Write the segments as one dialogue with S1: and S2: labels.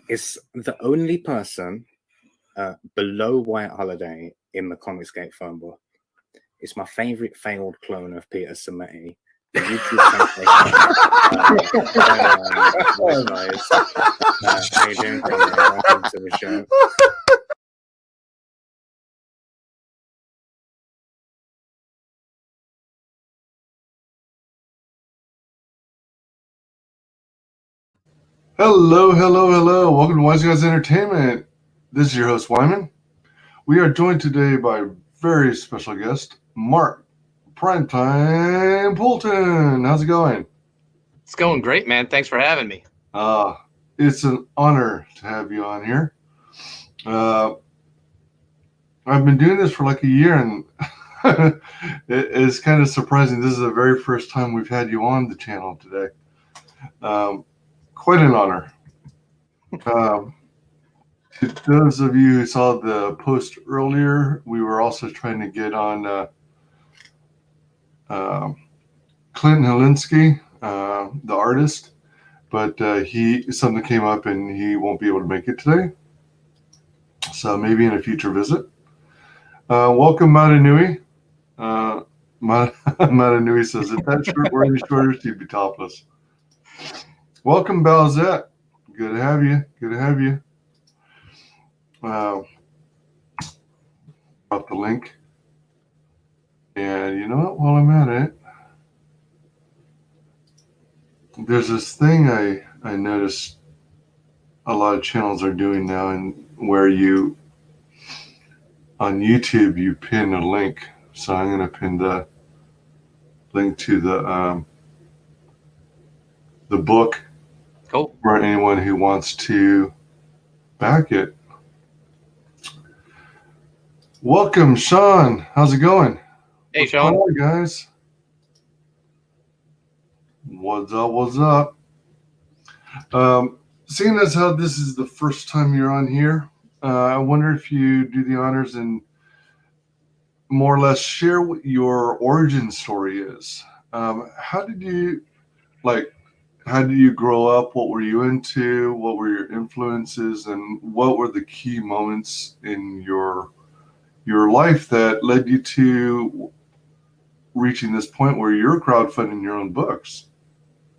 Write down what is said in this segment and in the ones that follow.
S1: It's the only person below White Holiday in the Comicsgate phone book. It's my favorite failed clone of Peter Sammetti. The YouTube WyzGyz. How you doing, Conrad? Welcome to the show.
S2: Hello. Welcome to WyzGyz Entertainment. This is your host, Wyman. We are joined today by a very special guest, Mark Primetime Poulton. How's it going?
S3: It's going great, man. Thanks for having me.
S2: It's an honor to have you on here. I've been doing this for like a year, and it's kind of surprising. This is the very first time we've had you on the channel today. Quite an honor. To those of you who saw the post earlier, we were also trying to get on Clinton Helinski, the artist, but something came up and he won't be able to make it today. So maybe in a future visit. Welcome, Matanui. Matanui says, if that shirt were any shorter, she'd be topless. Welcome, Balzette. Good to have you. Drop the link. And you know what? While I'm at it, there's this thing I noticed a lot of channels are doing now, and where you, on YouTube, you pin a link. So I'm going to pin the link to the book.
S3: Cool.
S2: For anyone who wants to back it. Welcome, Sean. How's it going?
S3: Hey,
S2: What's
S3: Sean.
S2: going on, guys? What's up? Seeing as how this is the first time you're on here, I wonder if you do the honors and more or less share what your origin story is. How did you grow up? What were you into? What were your influences? And what were the key moments in your life that led you to reaching this point where you're crowdfunding your own books?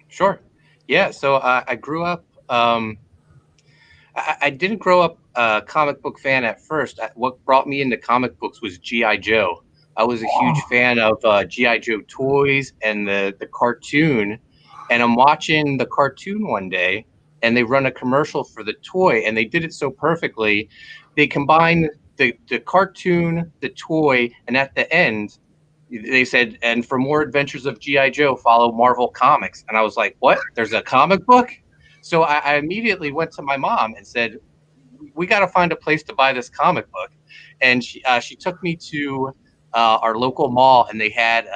S3: Sure. Yeah. So I grew up. I didn't grow up a comic book fan at first. What brought me into comic books was G.I. Joe. I was a huge fan of G.I. Joe toys and the cartoon. And I'm watching the cartoon one day, and they run a commercial for the toy, and they did it so perfectly. They combined the cartoon, the toy, and at the end, they said, and for more adventures of G.I. Joe, follow Marvel Comics. And I was like, what? There's a comic book? So I immediately went to my mom and said, we got to find a place to buy this comic book. And she took me to our local mall, and they had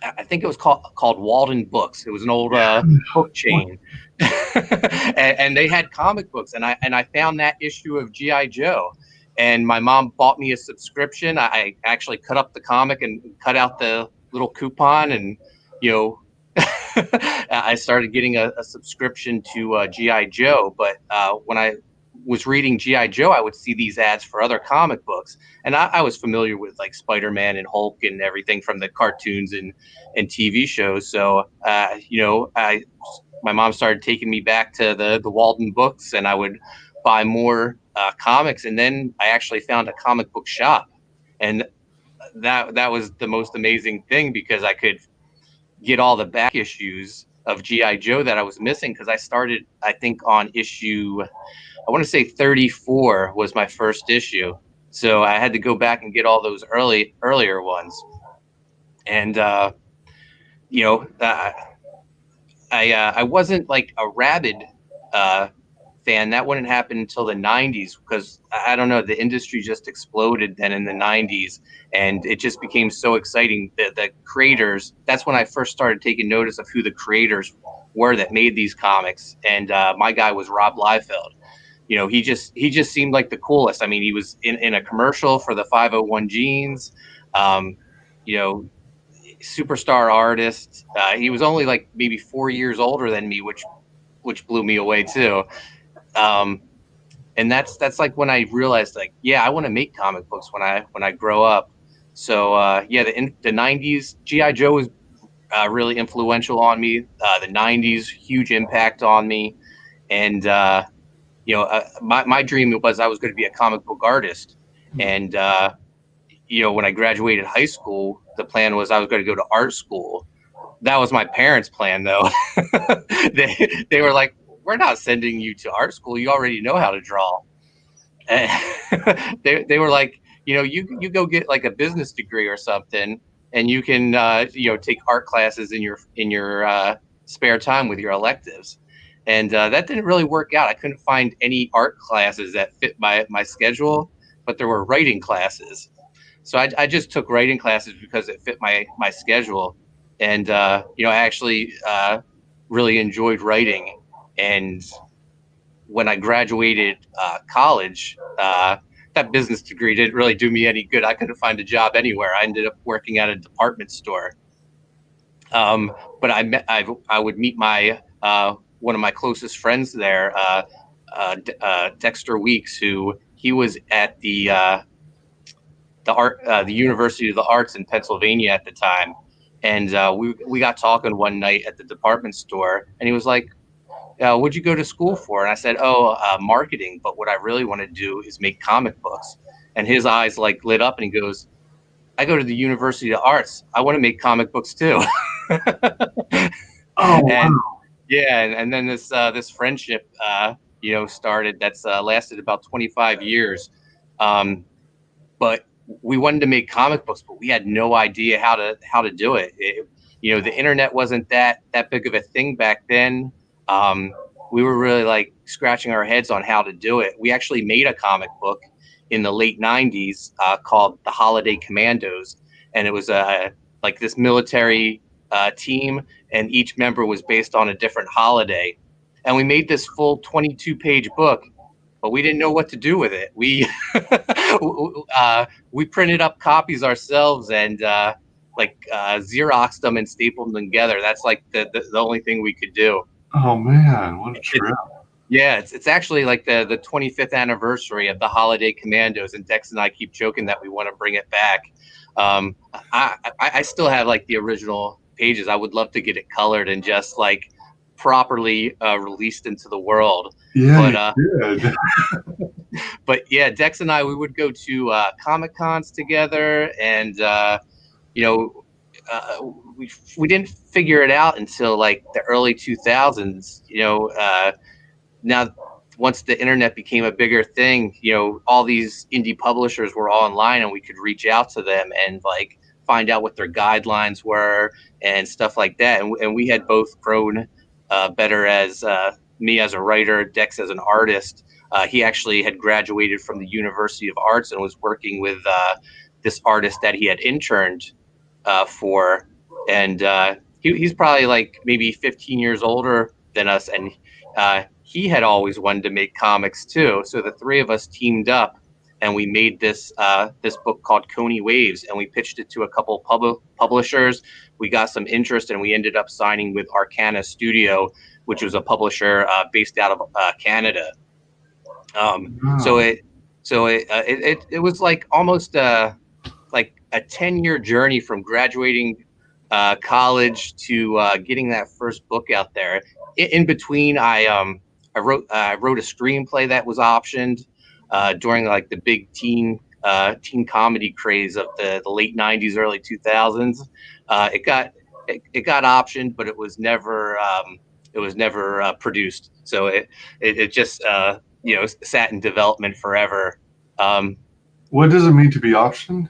S3: I think it was called Walden Books. It was an old book chain, and they had comic books. And I found that issue of G.I. Joe, and my mom bought me a subscription. I actually cut up the comic and cut out the little coupon, and I started getting a subscription to G.I. Joe. But when I was reading G.I. Joe, I would see these ads for other comic books, and I was familiar with like Spider-Man and Hulk and everything from the cartoons and TV shows. So my mom started taking me back to the Walden Books, and I would buy more comics. And then I actually found a comic book shop, and that was the most amazing thing, because I could get all the back issues of G.I. Joe that I was missing, because I started, I think, on issue, I want to say 34 was my first issue. So I had to go back and get all those earlier ones. And, I wasn't like a rabid fan. That wouldn't happen until the 90s, because I don't know, the industry just exploded then in the 90s, and it just became so exciting. The creators, that's when I first started taking notice of who the creators were that made these comics. And my guy was Rob Liefeld. He just seemed like the coolest. I mean, he was in a commercial for the 501 jeans, superstar artist. He was only like maybe 4 years older than me, which which blew me away too. And that's like when I realized, like, yeah, I want to make comic books when I grow up. So yeah, the 90s, G.I. Joe was really influential on me. The 90s, huge impact on me. And my dream was I was going to be a comic book artist. And when I graduated high school, the plan was I was going to go to art school. That was my parents' plan, though. They were like, "We're not sending you to art school. You already know how to draw." And they were like, you go get like a business degree or something, and you can take art classes in your spare time with your electives. And that didn't really work out. I couldn't find any art classes that fit my schedule, but there were writing classes. So I just took writing classes because it fit my schedule. And I actually really enjoyed writing. And when I graduated college, that business degree didn't really do me any good. I couldn't find a job anywhere. I ended up working at a department store. But I would meet my one of my closest friends there, Dexter Weeks, who he was at the University of the Arts in Pennsylvania at the time, and we got talking one night at the department store, and he was like, "What'd you go to school for?" And I said, marketing. But what I really want to do is make comic books. And his eyes like lit up, and he goes, "I go to the University of Arts. I want to make comic books too."
S2: Oh,
S3: And
S2: wow.
S3: yeah, and then this friendship, started. That's lasted about 25 years. But we wanted to make comic books, but we had no idea how to do it. The internet wasn't that big of a thing back then. We were really like scratching our heads on how to do it. We actually made a comic book in the late 90s called The Holiday Commandos. And it was like this military team, and each member was based on a different holiday. And we made this full 22-page book, but we didn't know what to do with it. We we printed up copies ourselves and Xeroxed them and stapled them together. That's like the only thing we could do.
S2: Oh, man. What a trip.
S3: Yeah, it's actually like the 25th anniversary of the Holiday Commandos, and Dex and I keep joking that we want to bring it back. I still have like the original pages. I would love to get it colored and just like properly released into the world.
S2: Yeah,
S3: But
S2: you did.
S3: but yeah, Dex and I, we would go to Comic Cons together, and we didn't figure it out until like the early 2000s. Now once the internet became a bigger thing, all these indie publishers were all online, and we could reach out to them and like find out what their guidelines were and stuff like that. And we had both grown better as me as a writer, Dex as an artist. He actually had graduated from the University of Arts and was working with this artist that he had interned for. And he's probably like maybe 15 years older than us. And he had always wanted to make comics too. So the three of us teamed up, and we made this book called Coney Waves, and we pitched it to a couple publishers. We got some interest, and we ended up signing with Arcana Studio, which was a publisher based out of Canada. So it was like almost like a 10-year journey from graduating college to getting that first book out there. In between, I wrote a screenplay that was optioned during like the big teen comedy craze of the late 90s, early 2000s. It got optioned, but it was never produced. So it just sat in development forever.
S2: What does it mean to be optioned?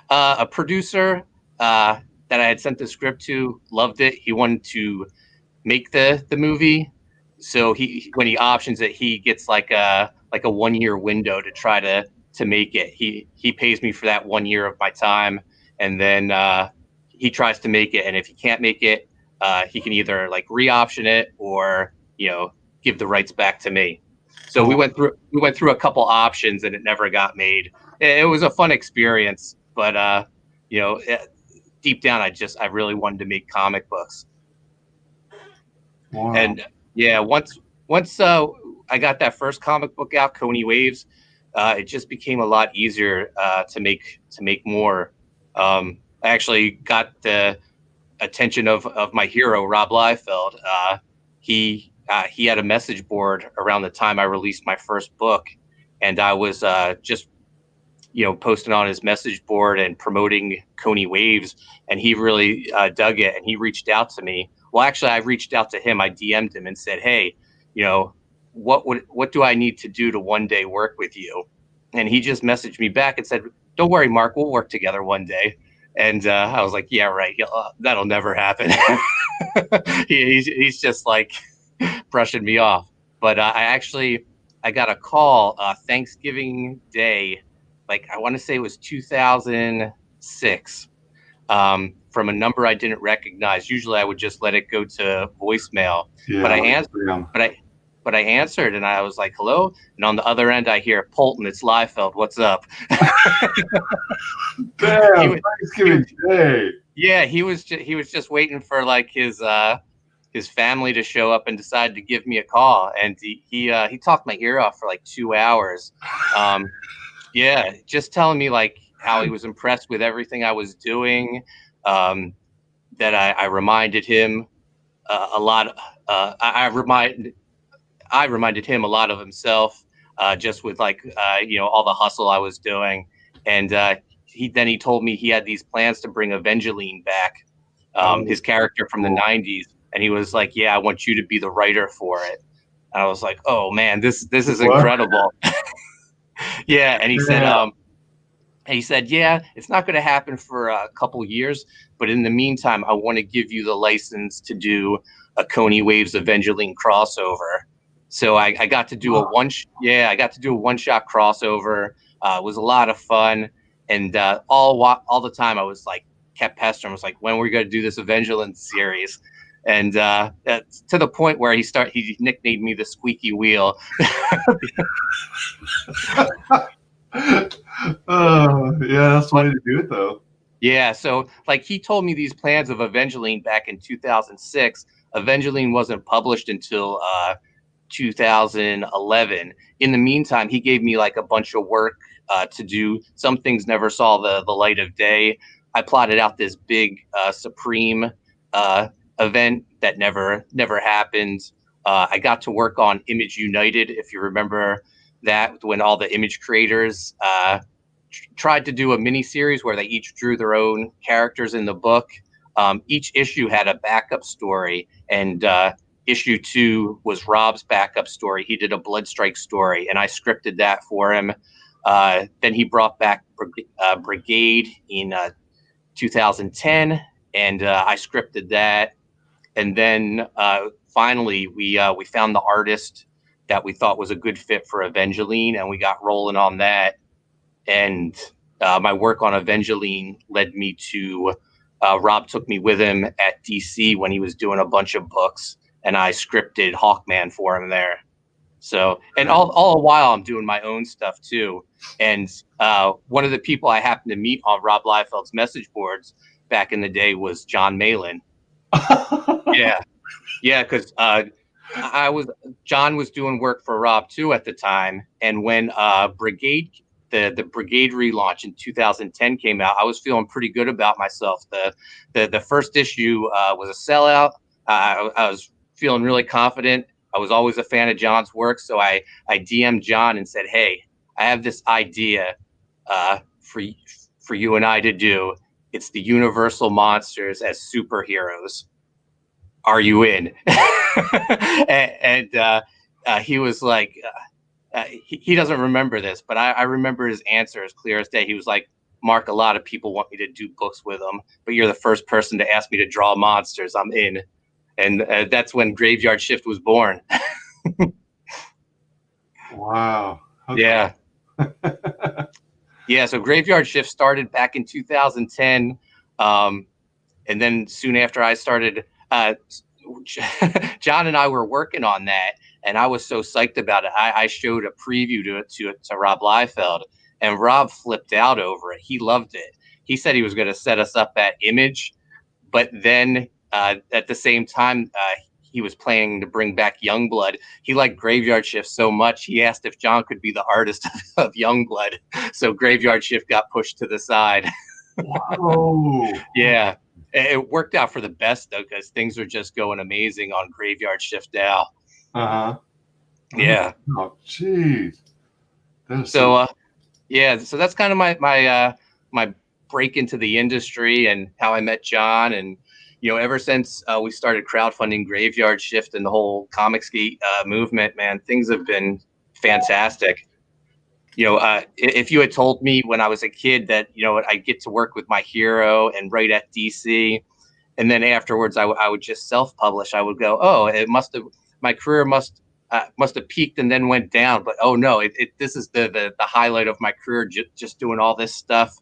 S3: A producer that I had sent the script to loved it. He wanted to make the movie, so when he options it, he gets like a 1-year window to try to make it. He pays me for that 1 year of my time, and then he tries to make it. And if he can't make it, he can either like re-option it or give the rights back to me. So we went through a couple options, and it never got made. It was a fun experience, but deep down, I really wanted to make comic books.
S2: Wow.
S3: And Yeah, once I got that first comic book out, Coney Waves, it just became a lot easier to make more. I actually got the attention of my hero, Rob Liefeld. He had a message board around the time I released my first book, and I was just posting on his message board and promoting Coney Waves, and he really dug it, and he reached out to me. Well, actually, I reached out to him. I DM'd him and said, "Hey, what do I need to do to one day work with you?" And he just messaged me back and said, "Don't worry, Mark, we'll work together one day." And I was like, "Yeah, right. That'll never happen." He's just like brushing me off. But I got a call Thanksgiving Day, like I want to say it was 2006, from a number I didn't recognize. Usually I would just let it go to voicemail, but I answered. But I answered, and I was like, "Hello," and on the other end I hear, "Poulton, it's Liefeld. What's up?"
S2: Damn, Thanksgiving Day.
S3: Yeah, he was just waiting for like his family to show up and decide to give me a call, and he talked my ear off for like 2 hours. Yeah, just telling me like how he was impressed with everything I was doing. That I reminded him a lot. I reminded him a lot of himself, just with like all the hustle I was doing, and he told me he had these plans to bring Evangeline back, his character from the '90s, and he was like, "Yeah, I want you to be the writer for it." And I was like, "Oh man, this is incredible." Yeah, and he said, "Yeah, it's not going to happen for a couple years, but in the meantime, I want to give you the license to do a Coney Waves Evangeline crossover." So I got to do a one-shot crossover. It was a lot of fun, and all the time I was like kept pestering. I was like, "When are we going to do this Evangeline series?" And to the point where he nicknamed me the Squeaky Wheel.
S2: Oh, yeah, that's the way to do it, though.
S3: Yeah, so like he told me these plans of Evangeline back in 2006. Evangeline wasn't published until 2011. In the meantime, he gave me like a bunch of work to do. Some things never saw the light of day. I plotted out this big Supreme event that never happened. I got to work on Image United, if you remember that, when all the image creators tried to do a mini series where they each drew their own characters in the book. Each issue had a backup story, and issue 2 was Rob's backup story. He did a Bloodstrike story, and I scripted that for him. Then he brought back Brigade in 2010, and I scripted that. And then finally, we found the artist that we thought was a good fit for Evangeline, and we got rolling on that. And my work on Evangeline led me to Rob took me with him at DC when he was doing a bunch of books, and I scripted Hawkman for him there. So, and all the while I'm doing my own stuff too. And one of the people I happened to meet on Rob Liefeld's message boards back in the day was John Malin. Yeah, because John was doing work for Rob too at the time, and when Brigade. The Brigade relaunch in 2010 came out, I was feeling pretty good about myself. The first issue was a sellout. I was feeling really confident. I was always a fan of John's work, so I DM'd John and said, "Hey, I have this idea for you and I to do. It's the Universal monsters as superheroes. Are you in?" and he was like. He doesn't remember this, but I remember his answer as clear as day. He was like, "Mark, a lot of people want me to do books with them, but you're the first person to ask me to draw monsters. I'm in." And that's when Graveyard Shift was born.
S2: Wow.
S3: Okay. Yeah. Yeah, so Graveyard Shift started back in 2010. And then soon after I started, John and I were working on that, and I was so psyched about it. I showed a preview to Rob Liefeld, and Rob flipped out over it. He loved it. He said he was going to set us up at Image, but then at the same time, he was planning to bring back Youngblood. He liked Graveyard Shift so much, he asked if John could be the artist of Youngblood. So Graveyard Shift got pushed to the side.
S2: Whoa.
S3: Yeah. It worked out for the best, though, because things are just going amazing on Graveyard Shift now.
S2: Uh-huh.
S3: Yeah.
S2: Oh, jeez.
S3: So, yeah, so that's kind of my break into the industry and how I met John. And, you know, ever since we started crowdfunding Graveyard Shift and the whole Comicsgate movement, man, things have been fantastic. You know, if you had told me when I was a kid that, you know, I'd get to work with my hero and write at DC, and then afterwards I would just self-publish, I would go, oh, my career must have peaked and then went down. But oh no, this is the highlight of my career, just doing all this stuff.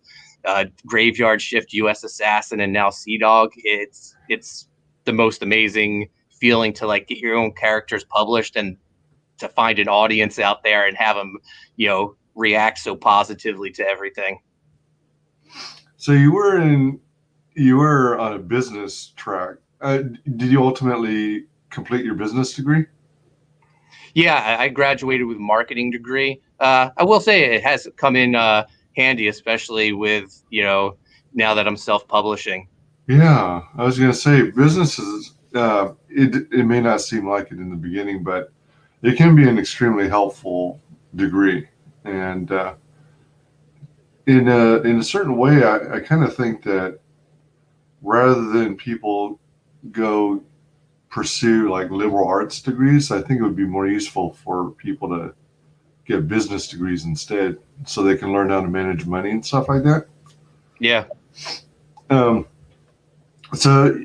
S3: Graveyard Shift, US Assassin, and now SeaDog. It's the most amazing feeling to like get your own characters published and to find an audience out there and have them, you know, react so positively to everything.
S2: So you were on a business track. Did you ultimately complete your business degree?
S3: Yeah, I graduated with a marketing degree. I will say it has come in handy, especially with, you know, now that I'm self-publishing.
S2: Yeah, I was going to say businesses, it may not seem like it in the beginning, but it can be an extremely helpful degree. And in a certain way, I kind of think that rather than people go pursue like liberal arts degrees, I think it would be more useful for people to get business degrees instead, so they can learn how to manage money and stuff like that.
S3: Yeah.
S2: So,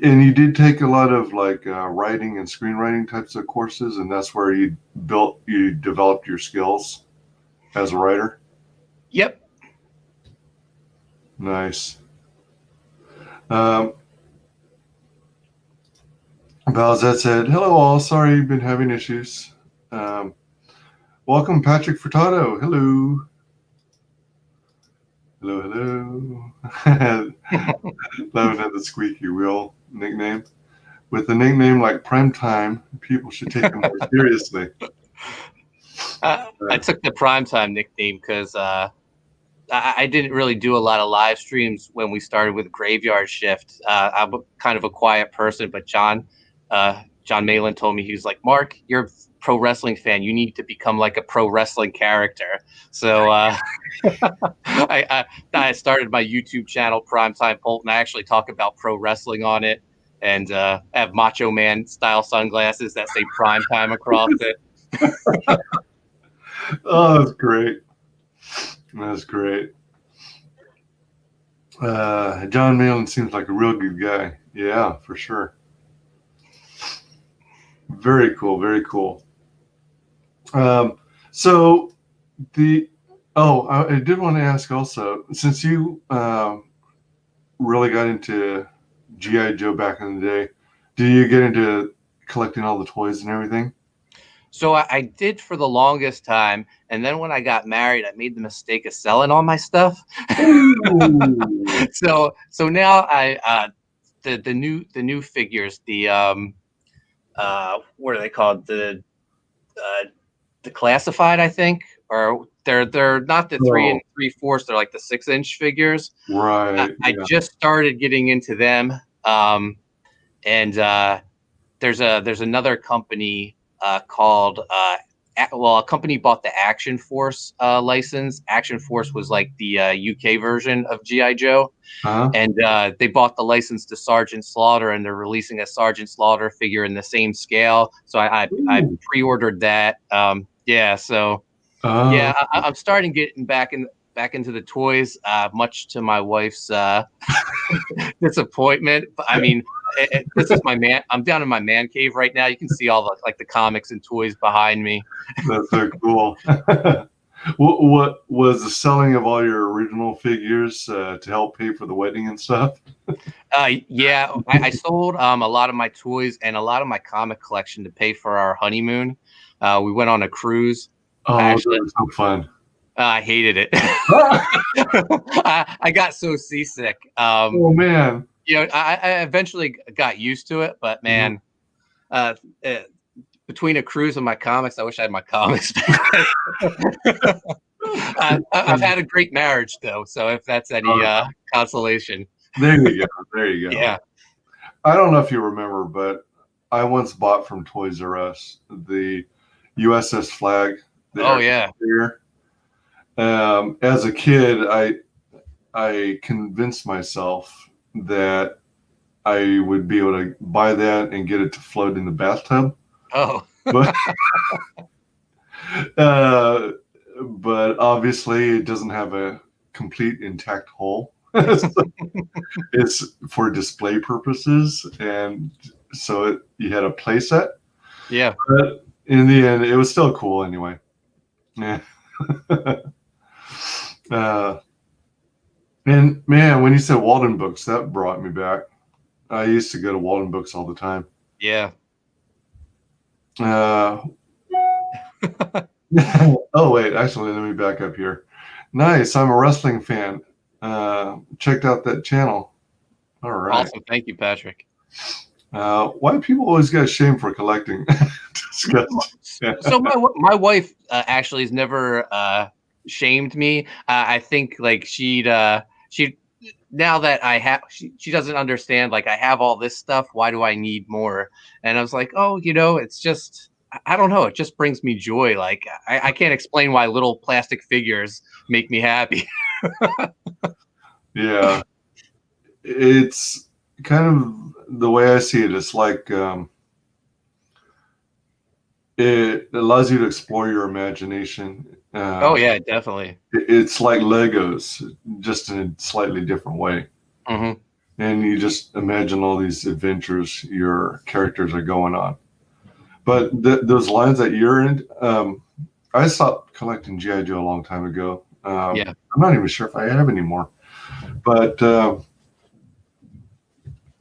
S2: and you did take a lot of like writing and screenwriting types of courses, and that's where you developed your skills as a writer?
S3: Yep.
S2: Nice. Balzette said, hello all, sorry you've been having issues. Welcome Patrick Furtado. Hello. Hello. Loving at the squeaky wheel nickname. With a nickname like Primetime, people should take him more seriously.
S3: I took the Primetime nickname because I didn't really do a lot of live streams when we started with Graveyard Shift. I'm kind of a quiet person, but John Malin told me, he was like, Mark, you're a pro wrestling fan. You need to become like a pro wrestling character. So I started my YouTube channel, Primetime Poulton. I actually talk about pro wrestling on it, and I have Macho Man style sunglasses that say Primetime across it.
S2: Oh, that's great. That's great. John Malin seems like a real good guy. Yeah, for sure. Very cool. Very cool. So I did want to ask also, since you really got into G.I. Joe back in the day, did you get into collecting all the toys and everything?
S3: So I did for the longest time, and then when I got married, I made the mistake of selling all my stuff. so now the new figures, the what are they called, the classified, I think, or they're not the 3 3/4, they're like the 6-inch figures.
S2: Right.
S3: I just started getting into them, and there's another company called a company bought the Action Force license. Action Force was like the UK version of G.I. Joe.
S2: Uh-huh.
S3: And they bought the license to Sergeant Slaughter, and they're releasing a Sergeant Slaughter figure in the same scale. So I pre-ordered that. I'm starting getting back into the toys, much to my wife's disappointment. But I mean, this is I'm down in my man cave right now. You can see all the comics and toys behind me.
S2: That's so cool. What was the selling of all your original figures to help pay for the wedding and stuff?
S3: Yeah, I sold a lot of my toys and a lot of my comic collection to pay for our honeymoon. We went on a cruise.
S2: Oh, that was so fun.
S3: I hated it. I got so seasick.
S2: Oh man.
S3: You know, I eventually got used to it, but man, uh, uh, between a cruise and my comics, I wish I had my comics back. I've had a great marriage though, so if that's any consolation.
S2: There you go. There you go.
S3: Yeah.
S2: I don't know if you remember, but I once bought from Toys R Us the USS Flag.
S3: Oh yeah.
S2: As a kid, I convinced myself that I would be able to buy that and get it to float in the bathtub.
S3: Oh.
S2: But but obviously it doesn't have a complete intact hull. So it's for display purposes, and so you had a play set.
S3: Yeah.
S2: But in the end, it was still cool anyway. Yeah. And man, when you said Walden Books, that brought me back. I used to go to Walden Books all the time.
S3: Yeah.
S2: Oh wait, actually, let me back up here. Nice, I'm a wrestling fan. Checked out that channel. All right.
S3: Awesome. Thank you, Patrick.
S2: Why do people always get shamed for collecting?
S3: So my wife actually has never shamed me. I think like she now that I have, she doesn't understand, like I have all this stuff. Why do I need more? And I was like, oh, it's just, I don't know. It just brings me joy. Like I can't explain why little plastic figures make me happy.
S2: Yeah. It's kind of the way I see it. It's like, it allows you to explore your imagination.
S3: Oh yeah, definitely.
S2: It's like Legos, just in a slightly different way.
S3: Mm-hmm.
S2: And you just imagine all these adventures your characters are going on. But those lines that you're in, I stopped collecting G.I. Joe a long time ago.
S3: Yeah.
S2: I'm not even sure if I have anymore. But the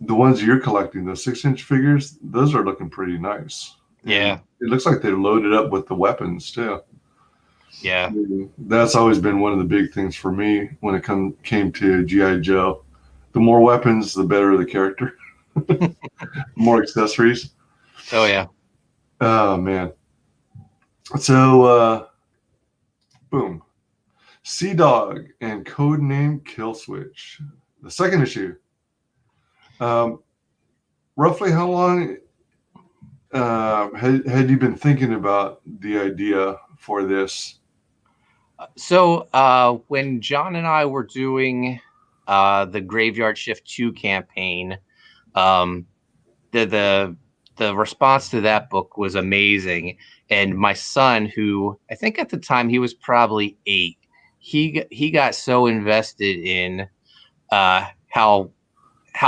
S2: ones you're collecting, those 6-inch figures, those are looking pretty nice.
S3: Yeah.
S2: And it looks like they're loaded up with the weapons too.
S3: Yeah.
S2: And that's always been one of the big things for me when it came to G.I. Joe. The more weapons, the better the character. More accessories.
S3: Oh yeah.
S2: Oh man. So boom. SeaDog and Codename Killswitch. The second issue. Roughly how long had you been thinking about the idea for this?
S3: So when John and I were doing the Graveyard Shift 2 campaign, the response to that book was amazing. And my son, who I think at the time he was probably 8, he got so invested in how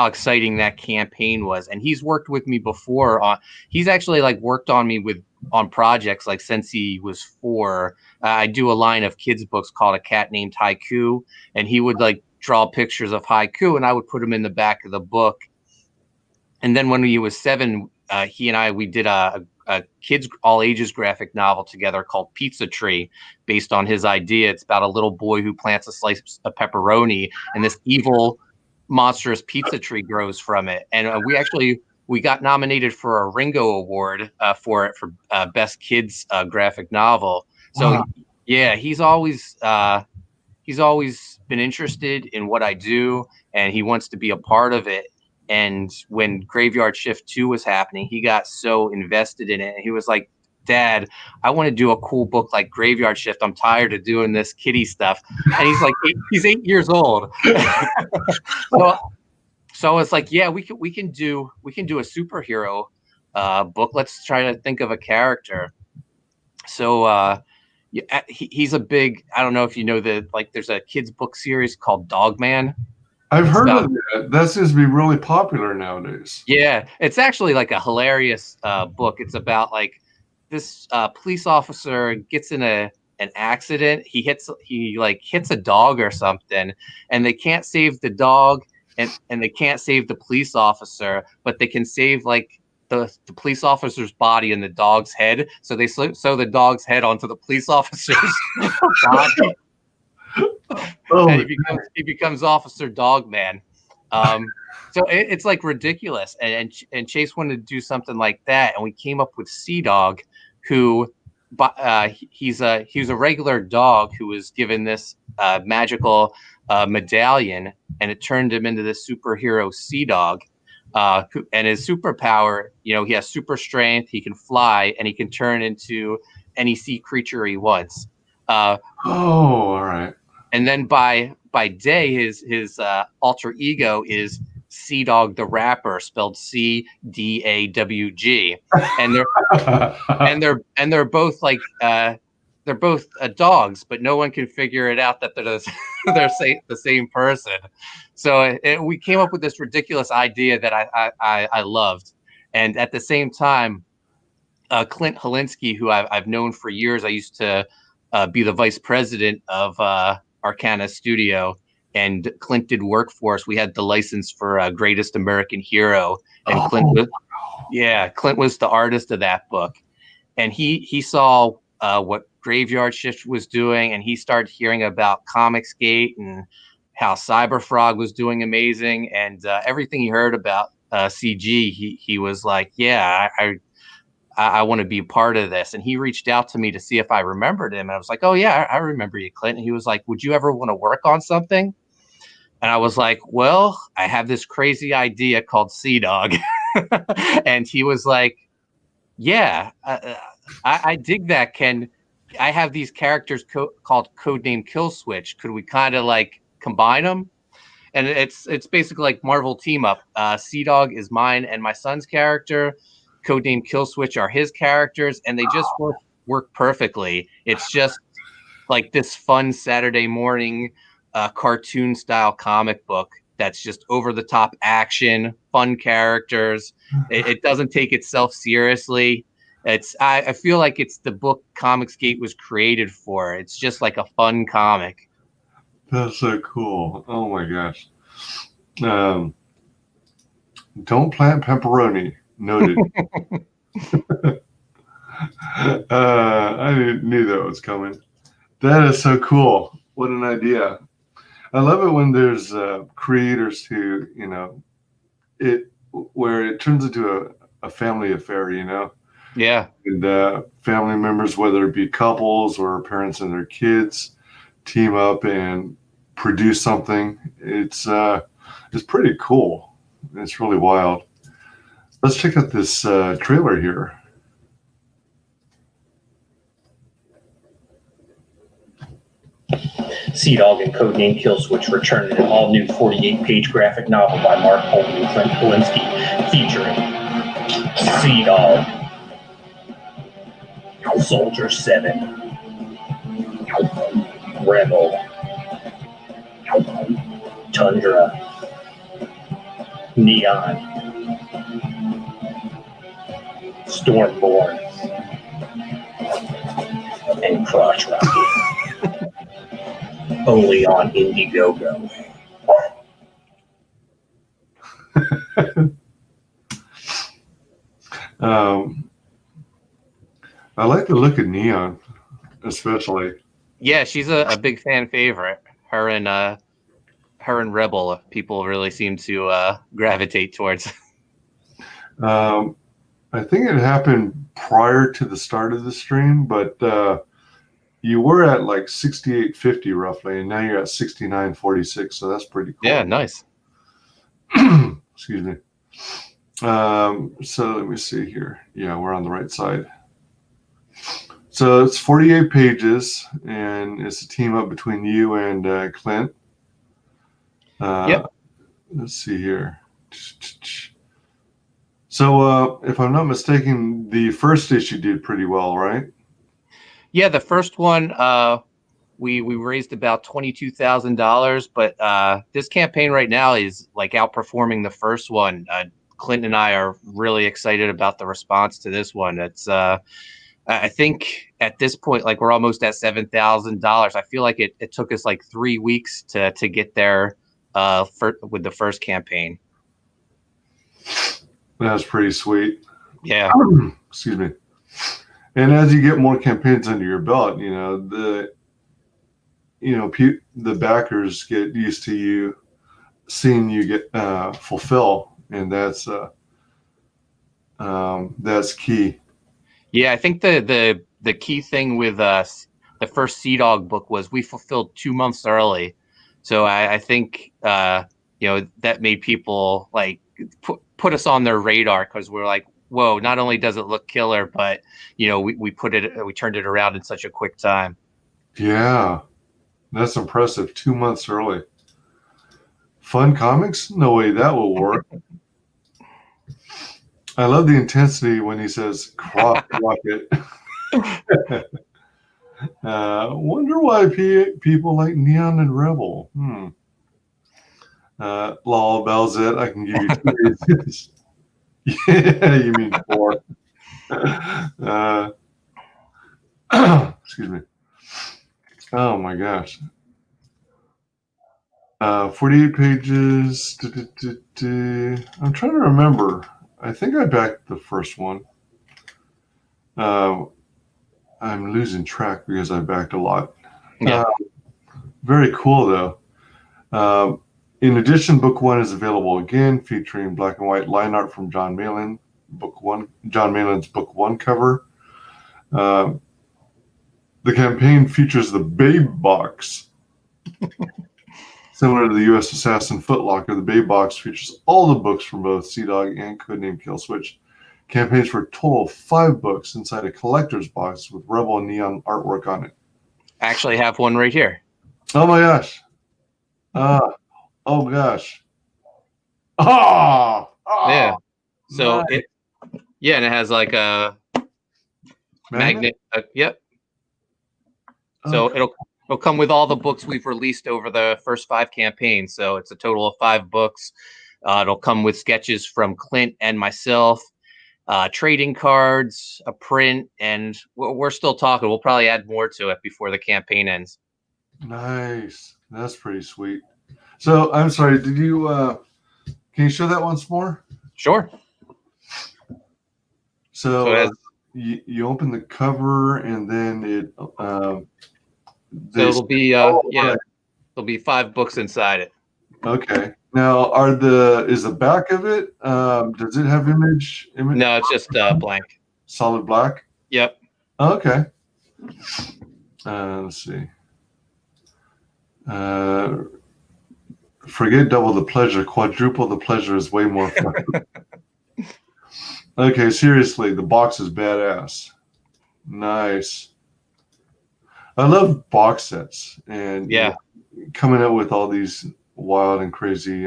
S3: exciting that campaign was. And he's worked with me before on, he's actually like worked on me on projects like since he was 4. I do a line of kids books called A Cat Named Haiku, and he would like draw pictures of haiku and I would put them in the back of the book. And then when he was 7, he and we did a kids all ages graphic novel together called Pizza Tree, based on his idea. It's about a little boy who plants a slice of pepperoni, and this evil monstrous pizza tree grows from it. And we got nominated for a Ringo Award for best kids graphic novel. So wow. Yeah, he's always been interested in what I do, and he wants to be a part of it. And when Graveyard Shift 2 was happening, he got so invested in it. And he was like, Dad, I want to do a cool book like Graveyard Shift. I'm tired of doing this kiddie stuff. And he's like, he's 8 years old. So it's like, yeah, we can do a superhero book. Let's try to think of a character. So he's a big, I don't know if you know there's a kids book series called Dogman.
S2: I've heard of that. That seems to be really popular nowadays.
S3: Yeah, it's actually like a hilarious book. It's about like this police officer gets in an accident. He hits a dog or something, and they can't save the dog, and they can't save the police officer, but they can save like the police officer's body and the dog's head. So they sew the dog's head onto the police officer's body. And he becomes Officer Dogman. So it's like ridiculous, and Chase wanted to do something like that, and we came up with SeaDog, who, he's a regular dog who was given this magical medallion, and it turned him into this superhero SeaDog. And his superpower, he has super strength, he can fly, and he can turn into any sea creature he wants.
S2: All right.
S3: And then by day, his alter ego is SeaDog the Rapper, spelled CDAWG, and they're both like they're both dogs, but no one can figure it out that they're the same person. So we came up with this ridiculous idea that I loved, and at the same time, Clint Helinski, who I've known for years, I used to be the vice president of Arcana Studio, and Clint did work for us. We had the license for Greatest American Hero, and Clint was the artist of that book, and he saw what Graveyard Shift was doing, and he started hearing about Comicsgate and how Cyberfrog was doing amazing, and everything he heard about CG, he was like, yeah, I want to be part of this. And he reached out to me to see if I remembered him. And I was like, oh yeah, I remember you, Clint. And he was like, would you ever want to work on something? And I was like, well, I have this crazy idea called SeaDog. And he was like, yeah, I dig that. I have these characters called Codename Killswitch. Could we kind of like combine them? And it's basically like Marvel team up. SeaDog is mine and my son's character. Codename Killswitch are his characters, and they just work perfectly. It's just like this fun Saturday morning cartoon style comic book that's just over the top action, fun characters. It doesn't take itself seriously. I feel like it's the book Comicsgate was created for. It's just like a fun comic.
S2: That's so cool. Oh my gosh. Don't plant pepperoni. Noted. I knew that was coming. That is so cool. What an idea. I love it when there's creators who, where it turns into a family affair,
S3: Yeah.
S2: And family members, whether it be couples or parents and their kids, team up and produce something. It's pretty cool. It's really wild. Let's check out this trailer here.
S4: SeaDog and Codename Killswitch return in an all-new 48-page graphic novel by Mark Poulton and Clint Helinski, featuring SeaDog, Soldier 7, Rebel, Tundra, Neon, Stormborn, and Crotch Rocket. Only on Indiegogo.
S2: I like the look of Neon, especially.
S3: Yeah, she's a big fan favorite. Her and Rebel, people really seem to gravitate towards.
S2: I think it happened prior to the start of the stream, but you were at like 68.50 roughly, and now you're at 69.46, so that's pretty cool.
S3: Yeah, nice.
S2: Excuse me. So let me see here. Yeah, we're on the right side. So it's 48 pages, and it's a team up between you and Clint.
S3: Yep.
S2: Let's see here. So if I'm not mistaken, the first issue did pretty well, right?
S3: Yeah, the first one, we raised about $22,000, but this campaign right now is like outperforming the first one. Clint and I are really excited about the response to this one. It's I think at this point, like we're almost at $7,000. I feel like it took us like 3 weeks to get there with the first campaign.
S2: That's pretty sweet.
S3: Yeah.
S2: Excuse me. And as you get more campaigns under your belt, the backers get used to you seeing you get fulfill, and that's key.
S3: Yeah, I think the key thing with us, the first SeaDog book, was we fulfilled 2 months early. So I think that made people like put us on their radar, because we're like, whoa, not only does it look killer, but we turned it around in such a quick time.
S2: Yeah, that's impressive. 2 months early. Fun comics? No way that will work. I love the intensity when he says crop rocket. Wonder why people like Neon and Rebel. Lol, Belzet, I can give you 2 reasons. Yeah, you mean 4. Excuse me. Oh my gosh. 48 pages. I'm trying to remember. I think I backed the first one. I'm losing track because I backed a lot.
S3: Yeah.
S2: Very cool, though. In addition, book 1 is available again, featuring black and white line art from John Malin. John Malin's book 1 cover. The campaign features the Babe Box. Similar to the U.S. Assassin Footlocker, the Babe Box features all the books from both SeaDog and Codename Killswitch. Campaigns for a total of 5 books inside a collector's box with Rebel and Neon artwork on it.
S3: I actually have one right here.
S2: Oh my gosh. Oh gosh. Oh!
S3: Yeah. So
S2: nice.
S3: and it has like a magnet. Yep. So it'll come with all the books we've released over the first 5 campaigns. So it's a total of 5 books. It'll come with sketches from Clint and myself, trading cards, a print, and we're still talking. We'll probably add more to it before the campaign ends.
S2: Nice. That's pretty sweet. So I'm sorry, did you can you show that once more?
S3: Sure.
S2: So you open the cover and then it
S3: so it'll be there'll be 5 books inside it.
S2: Okay. Now is the back of it does it have image?
S3: No, it's just blank.
S2: Solid black?
S3: Yep.
S2: Okay. Let's see. Forget double the pleasure, quadruple the pleasure is way more fun. Okay, seriously, the box is badass. Nice. I love box sets and coming out with all these wild and crazy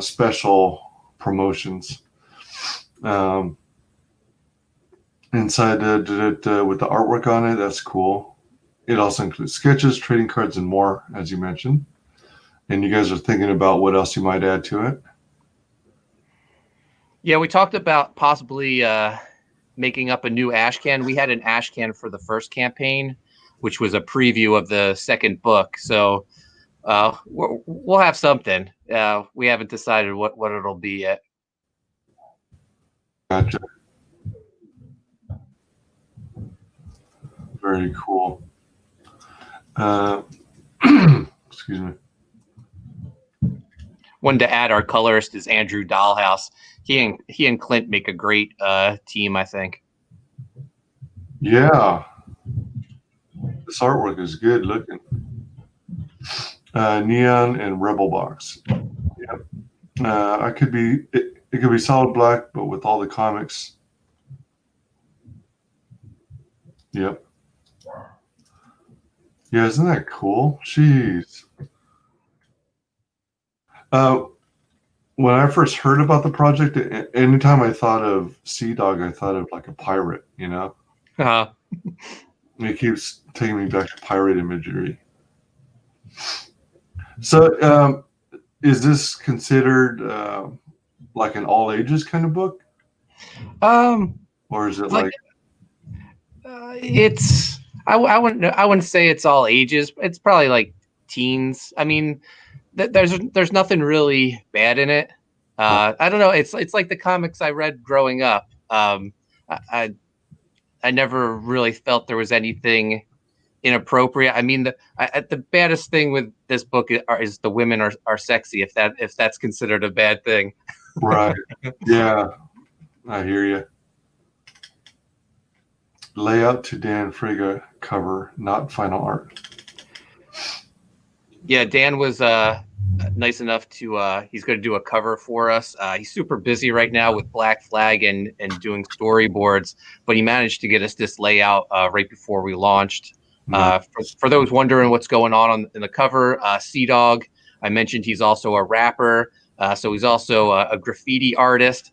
S2: special promotions. Inside with the artwork on it, that's cool. It also includes sketches, trading cards, and more, as you mentioned. And you guys are thinking about what else you might add to it?
S3: Yeah, we talked about possibly making up a new ash can. We had an ash can for the first campaign, which was a preview of the second book. So we'll have something. We haven't decided what it'll be yet.
S2: Gotcha. Very cool. Excuse me.
S3: Wanted to add, our colorist is Andrew Dahlhaus. He and Clint make a great team, I think.
S2: Yeah, this artwork is good looking. Neon and Rebel Box. Yep. It could be solid black, but with all the comics. Yep. Yeah, isn't that cool? Jeez. When I first heard about the project, anytime I thought of SeaDog, I thought of like a pirate, you know? It keeps taking me back to pirate imagery. So, is this considered like an all ages kind of book? Or is it like
S3: it's I wouldn't say it's all ages. It's probably like teens. I mean, there's nothing really bad in it. I don't know. It's like the comics I read growing up. I never really felt there was anything inappropriate. I mean, the baddest thing with this book is the women are sexy. If that's considered a bad thing.
S2: Right. Yeah, I hear you. Layout to Dan Friga cover, not final art.
S3: Yeah, Dan was nice enough to he's going to do a cover for us. He's super busy right now with Black Flag and doing storyboards, but he managed to get us this layout right before we launched. For those wondering what's going on in the cover, SeaDog, I mentioned he's also a rapper. So he's also a graffiti artist.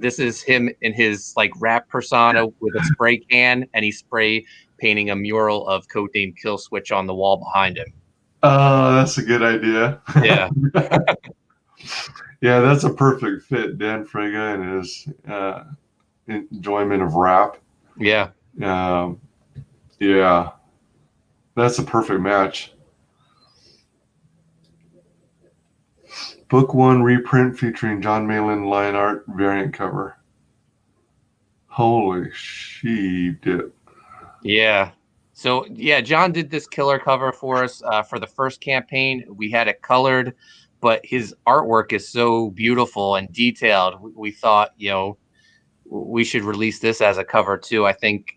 S3: This is him in his like rap persona with a spray can, and he's spray painting a mural of Codename Killswitch on the wall behind him.
S2: Oh, that's a good idea.
S3: Yeah.
S2: Yeah, that's a perfect fit. Dan Friga and his enjoyment of rap.
S3: Yeah.
S2: Yeah, that's a perfect match. Book 1 reprint featuring John Malin line art variant cover. Holy sheep dip.
S3: Yeah. So yeah, John did this killer cover for us for the first campaign. We had it colored, but his artwork is so beautiful and detailed. We thought, we should release this as a cover too. I think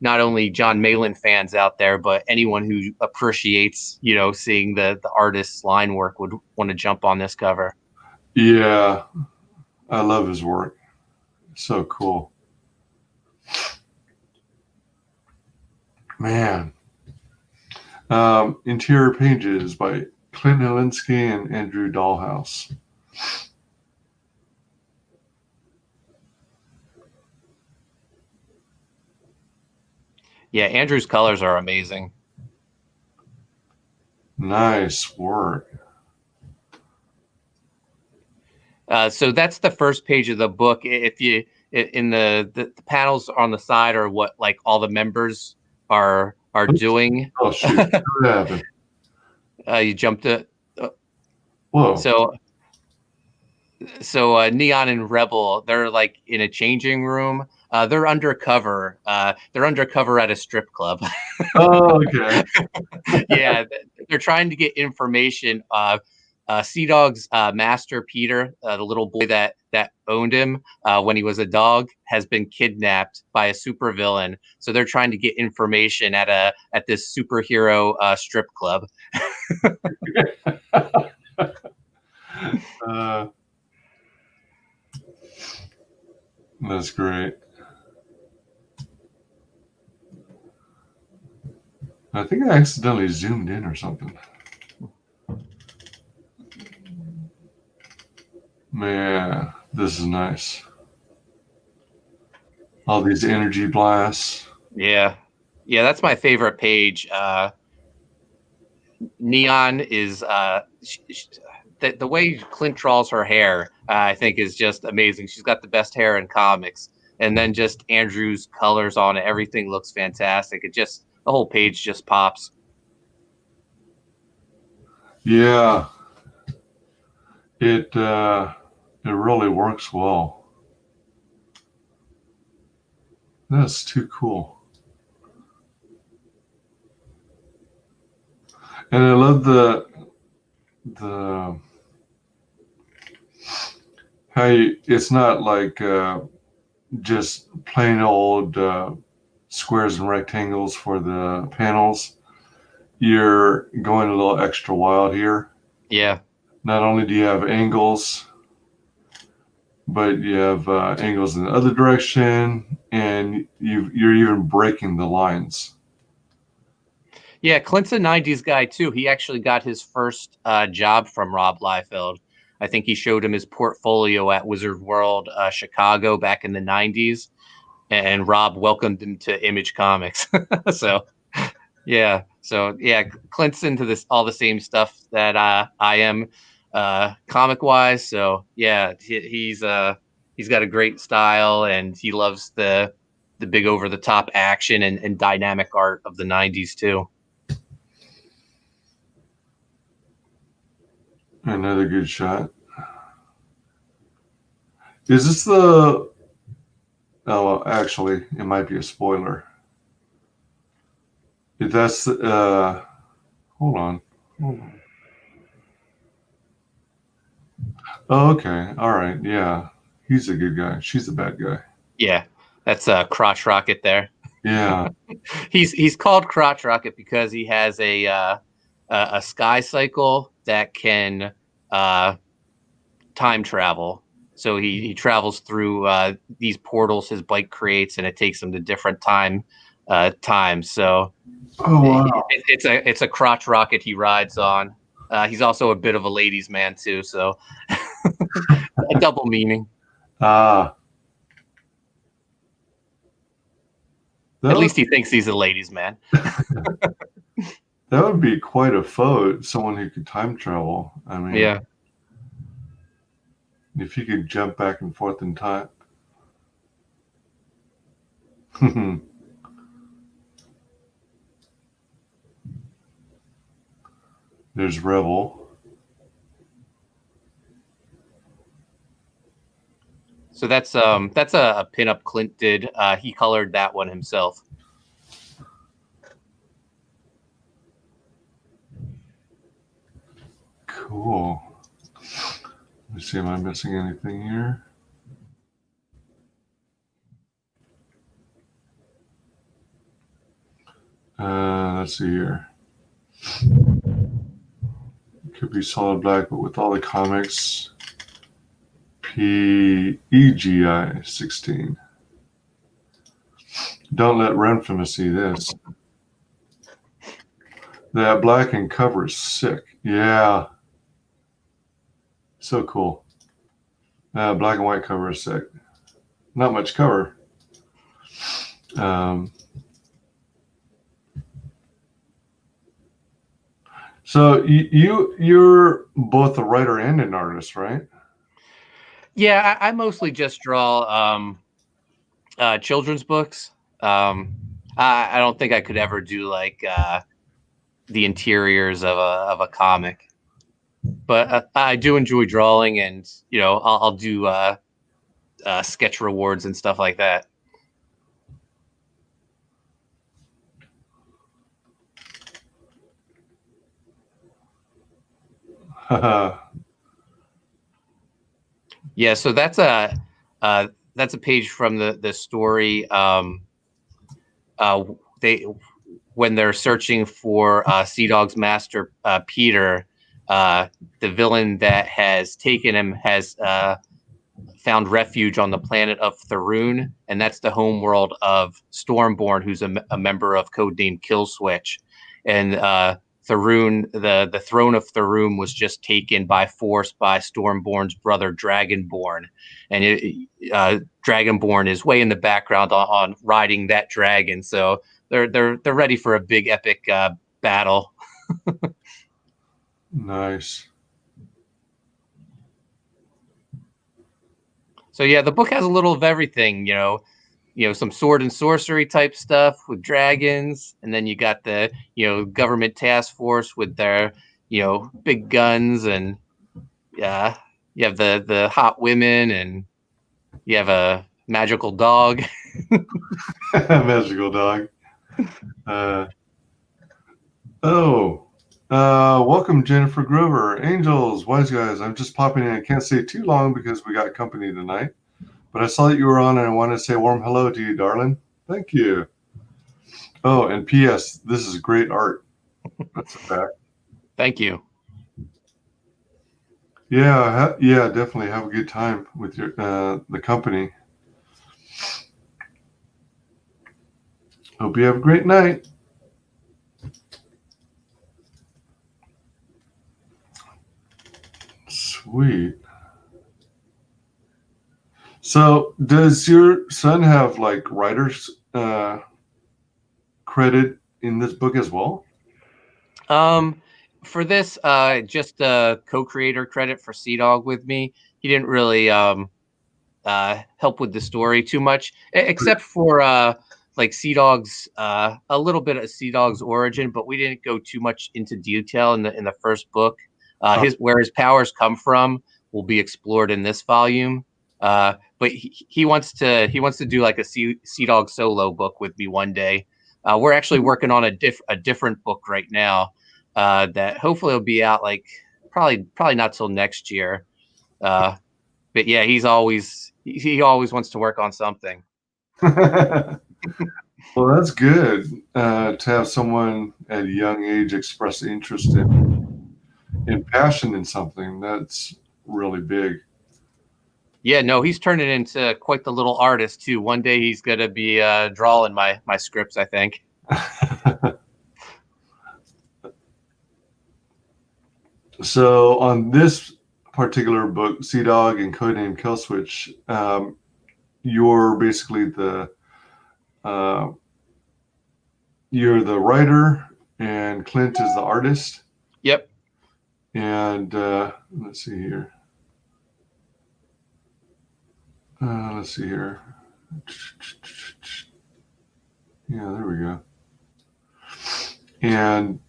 S3: not only John Malin fans out there, but anyone who appreciates seeing the artist's line work would want to jump on this cover.
S2: Yeah, I love his work. So cool. Man. Interior pages by Clint Helinski and Andrew Dahlhaus.
S3: Yeah, Andrew's colors are amazing.
S2: Nice work.
S3: So that's the first page of the book. If you in the panels on the side are what like all the members are doing.
S2: Oh shoot! What happened?
S3: You jumped it.
S2: Whoa!
S3: So Neon and Rebel, they're like in a changing room. They're undercover. They're undercover at a strip club.
S2: Oh, okay.
S3: Yeah, they're trying to get information. SeaDog's master, Peter, the little boy that owned him when he was a dog, has been kidnapped by a supervillain. So they're trying to get information at this superhero strip club.
S2: That's great. I think I accidentally zoomed in or something. Man, this is nice. All these energy blasts.
S3: Yeah, that's my favorite page. Neon is the way Clint draws her hair, I think is just amazing. She's got the best hair in comics, and then just Andrew's colors on it. Everything looks fantastic. The whole page just pops.
S2: Yeah, it really works well. That's too cool. And I love the how it's not like just plain old squares and rectangles for the panels. You're going a little extra wild here.
S3: Yeah.
S2: Not only do you have angles, but you have angles in the other direction, and you're even breaking the lines.
S3: Yeah, Clint's a 90s guy, too. He actually got his first job from Rob Liefeld. I think he showed him his portfolio at Wizard World Chicago back in the 90s, and Rob welcomed him to Image Comics. So Clint's into all the same stuff that I am comic-wise. So, yeah, he's got a great style, and he loves the big over-the-top action and dynamic art of the 90s, too.
S2: Another good shot. Is this the... Oh, actually, it might be a spoiler. That's hold on. Oh, okay. All right. Yeah. He's a good guy. She's a bad guy.
S3: Yeah, that's Crotch Rocket there.
S2: Yeah.
S3: He's called Crotch Rocket because he has a sky cycle that can time travel. So he travels through these portals his bike creates, and it takes him to different times. So
S2: Oh, wow.
S3: it's a crotch rocket he rides on. He's also a bit of a ladies' man too, so a double meaning.
S2: Ah.
S3: At least he thinks he's a ladies' man.
S2: That would be quite a foe, someone who could time travel. I mean,
S3: Yeah.
S2: If he could jump back and forth in time. There's Rebel.
S3: So that's a pinup Clint did. He colored that one himself.
S2: Cool. Let me see, am I missing anything here? Let's see here. Could be solid black, but with all the comics. PEGI 16. Don't let Renfrew see this. That black and cover is sick. Yeah. So cool. Black and white cover is sick. Not much cover. So you're both a writer and an artist, right?
S3: Yeah, I mostly just draw children's books. I don't think I could ever do like the interiors of a comic, but I do enjoy drawing, and I'll do sketch rewards and stuff like that. Yeah, so that's a page from the story. When they're searching for SeaDog's master, Peter, the villain that has taken him has found refuge on the planet of Tharoon, and that's the homeworld of Stormborn, who's a member of Codename Killswitch. And Tharoon, the throne of Tharoon, was just taken by force by Stormborn's brother Dragonborn, and Dragonborn is way in the background on riding that dragon. So they're ready for a big epic battle.
S2: Nice.
S3: So yeah, the book has a little of everything, some sword and sorcery type stuff with dragons, and then you got the government task force with their big guns, and you have the hot women, and you have a magical dog.
S2: Magical dog. Welcome Jennifer Grover. Angels, WyzGyz. I'm just popping in. I can't stay too long because we got company tonight. But I saw that you were on, and I want to say a warm hello to you, darling. Thank you. Oh, and P.S. This is great art. That's a fact.
S3: Thank you.
S2: Yeah, definitely have a good time with your the company. Hope you have a great night. Sweet. So, does your son have like writer's credit in this book as well?
S3: For this, just a co-creator credit for SeaDog with me. He didn't really help with the story too much, except for like SeaDog's a little bit of SeaDog's origin, but we didn't go too much into detail in the first book. Where his powers come from will be explored in this volume. But he wants to do like a SeaDog solo book with me one day. We're actually working on a different book right now that hopefully will be out like probably not till next year. But yeah, he always wants to work on something.
S2: Well, that's good to have someone at a young age express interest in passion in something. That's really big.
S3: Yeah, no, he's turning into quite the little artist too. One day he's gonna be drawing my scripts, I think.
S2: So on this particular book, SeaDog and Codename Killswitch, you're basically you're the writer and Clint is the artist.
S3: Yep.
S2: And let's see here. Yeah, there we go. And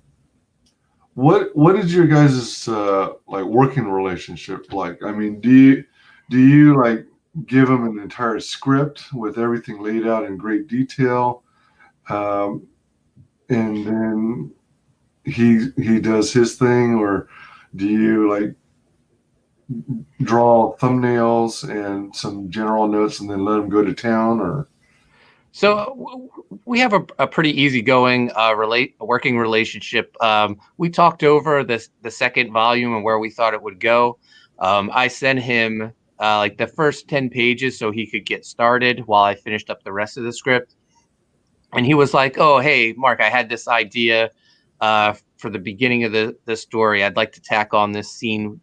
S2: what is your guys' like working relationship like? I mean, do you like give him an entire script with everything laid out in great detail, and then he does his thing, or do you like draw thumbnails and some general notes and then let him go to town? Or
S3: so we have a pretty easygoing working relationship. We talked over the second volume and where we thought it would go. I sent him like the first 10 pages so he could get started while I finished up the rest of the script. And he was like, "Oh, hey, Mark, I had this idea for the beginning of the story. I'd like to tack on this scene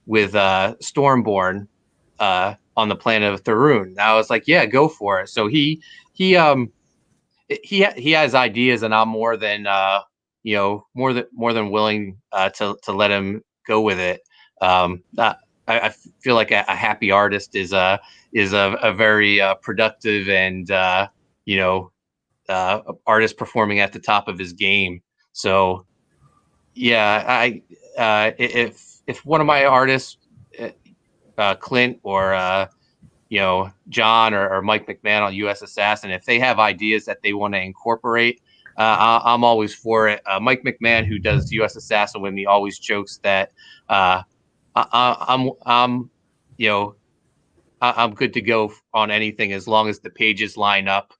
S3: with Stormborn on the planet of Tharun." And I was like, "Yeah, go for it." So he has ideas, and I'm more than more than willing to let him go with it. I feel like a happy artist is a very productive and artist performing at the top of his game. So yeah, if one of my artists, Clint or John or Mike McMahon on US Assassin, if they have ideas that they want to incorporate, I'm always for it. Mike McMahon, who does US Assassin with me, always jokes that I'm good to go on anything as long as the pages line up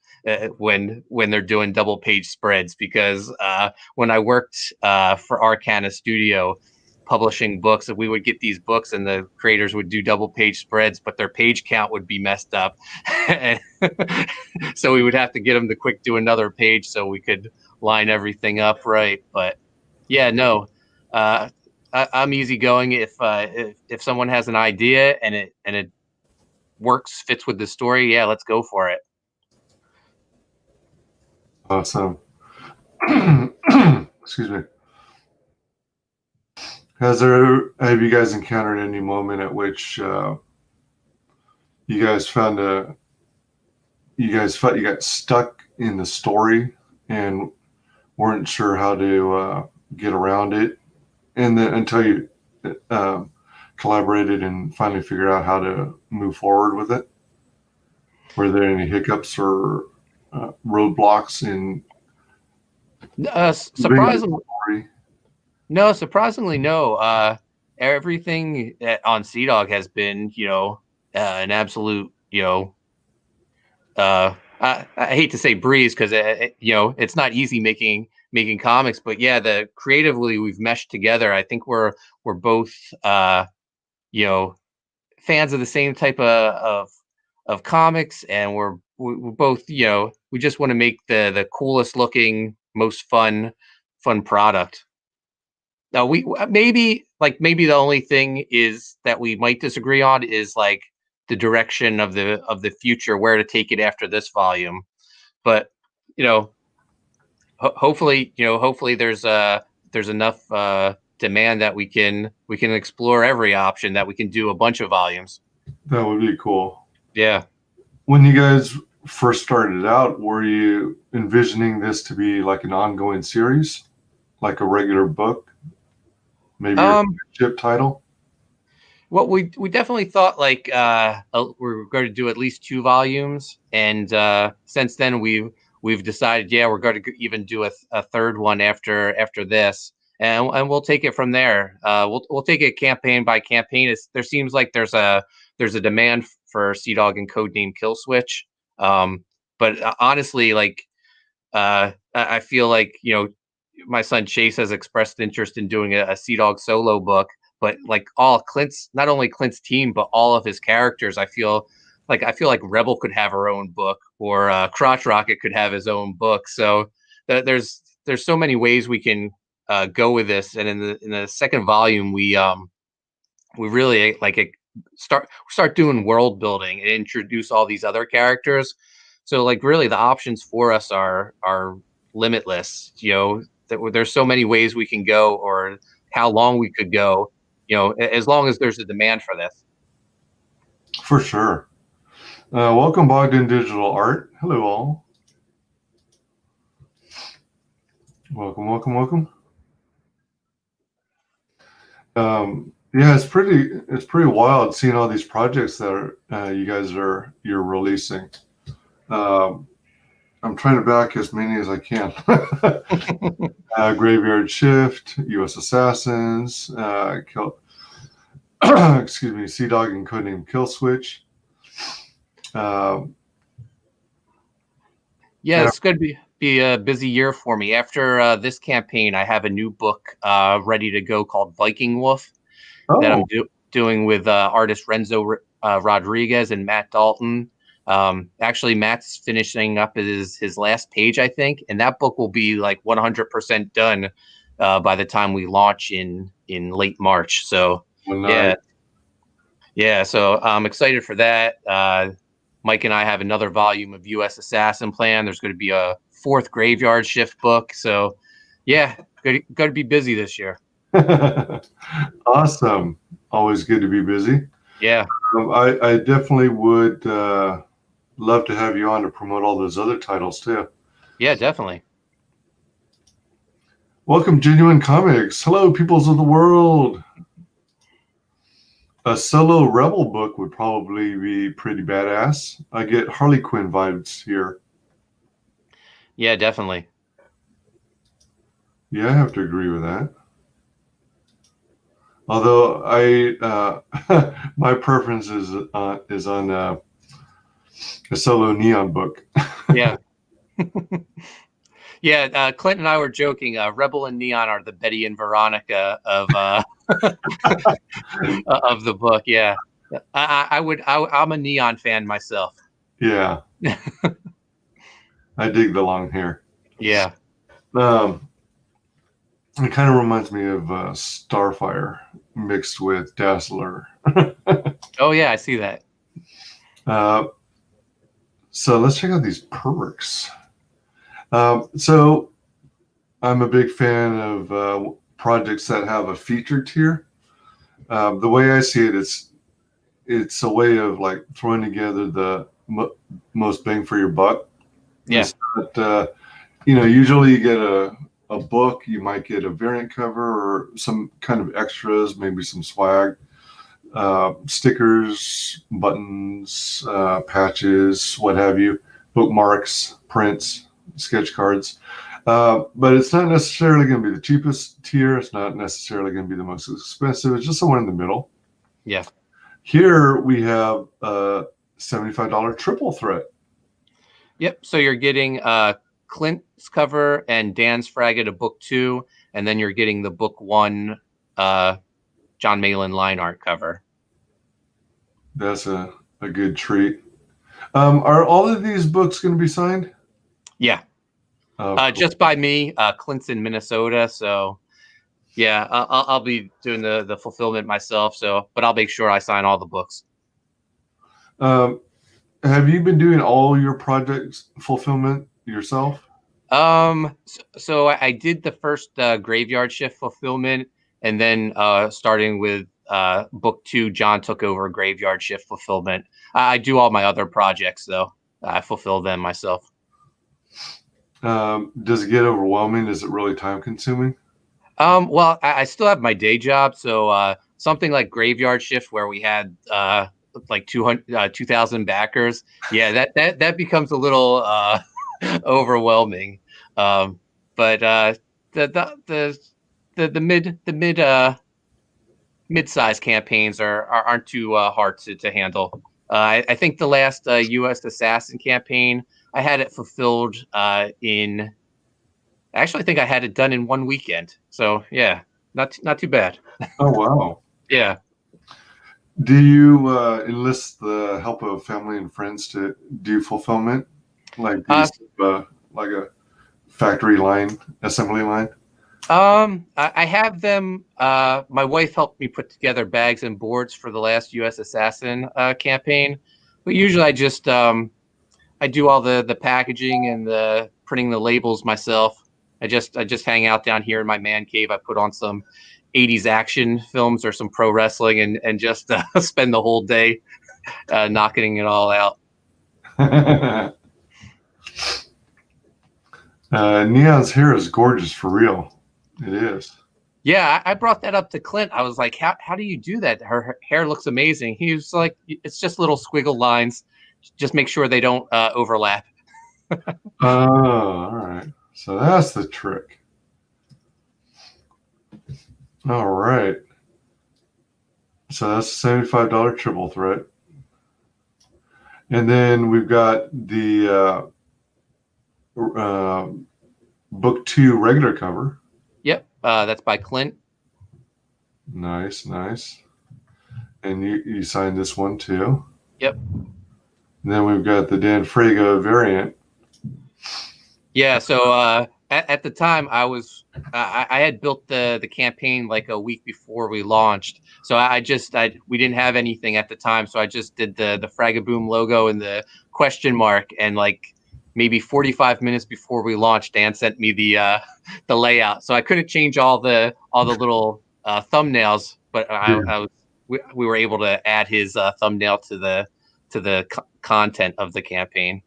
S3: when they're doing double page spreads. Because when I worked for Arcana Studio publishing books, we would get these books and the creators would do double page spreads, but their page count would be messed up. So we would have to get them to quick do another page so we could line everything up right. But yeah, no, I'm easygoing. If someone has an idea and it works, fits with the story, yeah, let's go for it.
S2: awesome. Excuse me. Have you guys encountered any moment at which you guys felt you got stuck in the story and weren't sure how to get around it, and then until you collaborated and finally figured out how to move forward with it? Were there any hiccups or roadblocks in
S3: surprisingly? No, surprisingly, no. Everything on SeaDog has been, an absolute, I hate to say breeze because it's not easy making comics, but yeah, creatively we've meshed together. I think we're both, fans of the same type of comics, and we're both, we just want to make the coolest looking, most fun product. Now maybe the only thing is that we might disagree on is like the direction of the future, where to take it after this volume. But hopefully there's enough demand that we can explore every option, that we can do a bunch of volumes.
S2: That would be cool.
S3: Yeah.
S2: When you guys first started out, were you envisioning this to be like an ongoing series, like a regular book? Maybe a ship title?
S3: Well, we definitely thought like we were going to do at least 2 volumes, and since then we've we've decided, yeah, we're going to even do a third one after this, and we'll take it from there. We'll take it campaign by campaign. There seems like there's a demand for SeaDog and Codename Killswitch. But honestly, like I feel like, you know, my son Chase has expressed interest in doing a SeaDog solo book, but like not only Clint's team, but all of his characters, I feel like Rebel could have her own book, or Crotch Rocket could have his own book. So there's so many ways we can go with this. And in the second volume, we really start doing world building and introduce all these other characters. So like really the options for us are limitless. You know, there's so many ways we can go, or how long we could go, you know, as long as there's a demand for this.
S2: For sure. Welcome, Bogdan Digital Art. Hello, all. Welcome. Yeah, it's pretty wild seeing all these projects that you're releasing. I'm trying to back as many as I can. Graveyard Shift, U.S. Assassins, excuse me, SeaDog and Codename Killswitch.
S3: Yeah, it's going to be a busy year for me. After this campaign, I have a new book ready to go called Viking Wolf that I'm doing with artist Renzo Rodriguez and Matt Dalton. Actually, Matt's finishing up his last page, I think, and that book will be like 100% done by the time we launch in late March. So yeah. So I'm excited for that. Mike and I have another volume of U.S. Assassin planned. There's going to be a 4th Graveyard Shift book. So yeah, going to be busy this year.
S2: Awesome. Always good to be busy.
S3: Yeah.
S2: I definitely would love to have you on to promote all those other titles too.
S3: Yeah, definitely.
S2: Welcome, Genuine Comics. Hello, peoples of the world. A solo Rebel book would probably be pretty badass. I get Harley Quinn vibes here.
S3: Yeah, definitely.
S2: Yeah, I have to agree with that. Although my preference is on a solo Neon book.
S3: Yeah. Yeah, Clint and I were joking. Rebel and Neon are the Betty and Veronica of of the book. Yeah, I'm a Neon fan myself.
S2: Yeah, I dig the long hair.
S3: Yeah.
S2: It kind of reminds me of Starfire mixed with Dazzler.
S3: Oh yeah, I see that.
S2: So let's check out these perks. So I'm a big fan of projects that have a feature tier. The way I see it, it's a way of like throwing together the most bang for your buck.
S3: Yeah.
S2: It's not, usually you get a book, you might get a variant cover or some kind of extras, maybe some swag, stickers, buttons, patches, what have you, bookmarks, prints, sketch cards. But it's not necessarily going to be the cheapest tier. It's not necessarily going to be the most expensive. It's just somewhere in the middle.
S3: Yeah.
S2: Here we have a $75 triple threat.
S3: Yep. So you're getting Clint's cover and Dan's Fragget of book 2, and then you're getting the book 1 John Malin line art cover.
S2: That's a good treat. Are all of these books going to be signed?
S3: Yeah.
S2: Cool.
S3: Just by me. Clint's in Minnesota, so yeah, I'll be doing the fulfillment myself. So, but I'll make sure I sign all the books.
S2: Have you been doing all your projects fulfillment yourself?
S3: So I did the first Graveyard Shift fulfillment, and then starting with book 2, John took over Graveyard Shift fulfillment. I do all my other projects though. I fulfill them myself.
S2: Does it get overwhelming? Is it really time consuming?
S3: Well, I still have my day job, so something like Graveyard Shift, where we had like 2,000 backers. Yeah, that becomes a little overwhelming. But the mid-sized campaigns aren't too hard to handle. I think the last U.S. Assassin campaign, I had it fulfilled in. Actually, I think I had it done in 1 weekend. So yeah, not too bad.
S2: Oh wow.
S3: Yeah.
S2: Do you enlist the help of family and friends to do fulfillment, like these, like a factory line, assembly line?
S3: I have them. My wife helped me put together bags and boards for the last U.S. Assassin campaign, but usually I just I do all the packaging and the printing the labels myself. I just hang out down here in my man cave. I put on some 80s action films or some pro wrestling and just spend the whole day knocking it all out.
S2: Neon's hair is gorgeous for real. It is.
S3: Yeah, I brought that up to Clint. I was like, how do you do that? Her hair looks amazing. He was like, it's just little squiggle lines. Just make sure they don't overlap.
S2: Oh, all right. So that's the trick. All right. So that's a $75 triple threat. And then we've got the book 2 regular cover.
S3: Yep, that's by Clint.
S2: Nice, nice. And you signed this one too.
S3: Yep.
S2: And then we've got the Dan Fraga variant.
S3: Yeah, so at the time I had built the campaign like a week before we launched. So we didn't have anything at the time, so I just did the Fragaboom logo and the question mark, and like maybe 45 minutes before we launched, Dan sent me the layout. So I couldn't change all the little thumbnails, but we were able to add his thumbnail to the content of the campaign.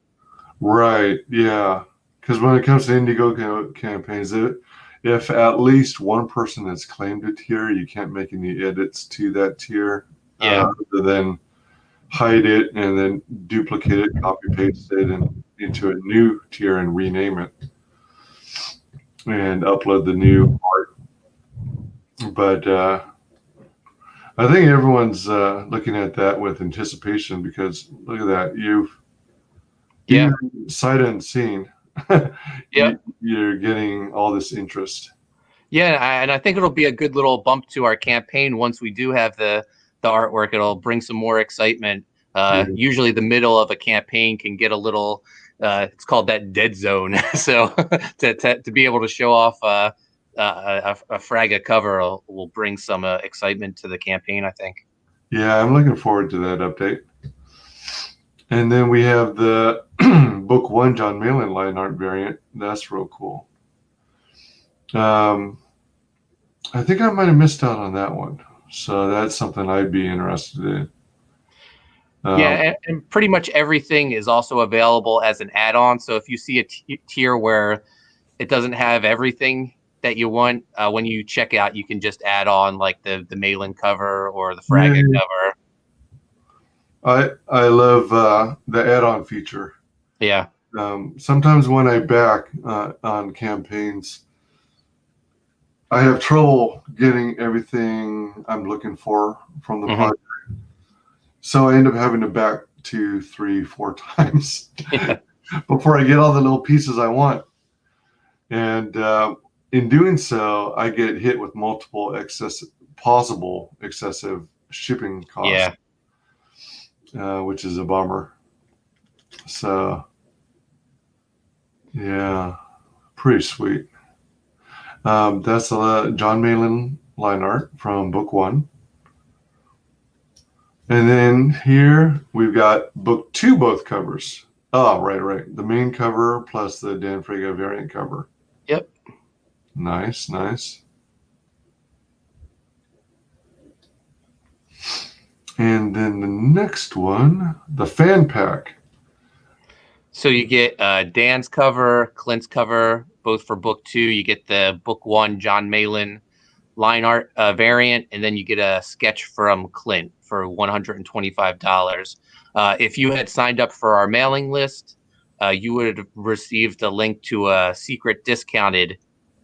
S2: Right, yeah. Because when it comes to Indiegogo campaigns, if at least one person has claimed a tier, you can't make any edits to that tier.
S3: Yeah.
S2: Other than hide it and then duplicate it, copy paste it into a new tier and rename it and upload the new art. But I think everyone's looking at that with anticipation, because look at that. You've sight unseen.
S3: Yeah,
S2: you're getting all this interest.
S3: Yeah, and I think it'll be a good little bump to our campaign once we do have the artwork. It'll bring some more excitement. Usually the middle of a campaign can get a little, it's called that dead zone. So to be able to show off a Fraga cover will bring some excitement to the campaign, I think.
S2: Yeah, I'm looking forward to that update. And then we have the book 1 John Malin line art variant. That's real cool. I think I might have missed out on that one. So that's something I'd be interested in.
S3: Yeah, and pretty much everything is also available as an add-on. So if you see a tier where it doesn't have everything that you want, when you check out, you can just add on like the Malin cover or the Fraga cover.
S2: I love the add-on feature.
S3: Yeah.
S2: Sometimes when I back on campaigns, I have trouble getting everything I'm looking for from the project. So I end up having to back 2, 3, 4 times before I get all the little pieces I want. And in doing so, I get hit with multiple possible excessive shipping costs. Yeah. Which is a bummer. So, yeah, pretty sweet. That's John Malin line art from book 1. And then here we've got book 2 both covers. Oh, right. The main cover plus the Dan Fraga variant cover.
S3: Yep.
S2: Nice, nice. And then the next one, the fan pack.
S3: So you get Dan's cover, Clint's cover, both for book 2. You get the book 1 John Malin line art variant, and then you get a sketch from Clint for $125. If you had signed up for our mailing list, you would have received a link to a secret discounted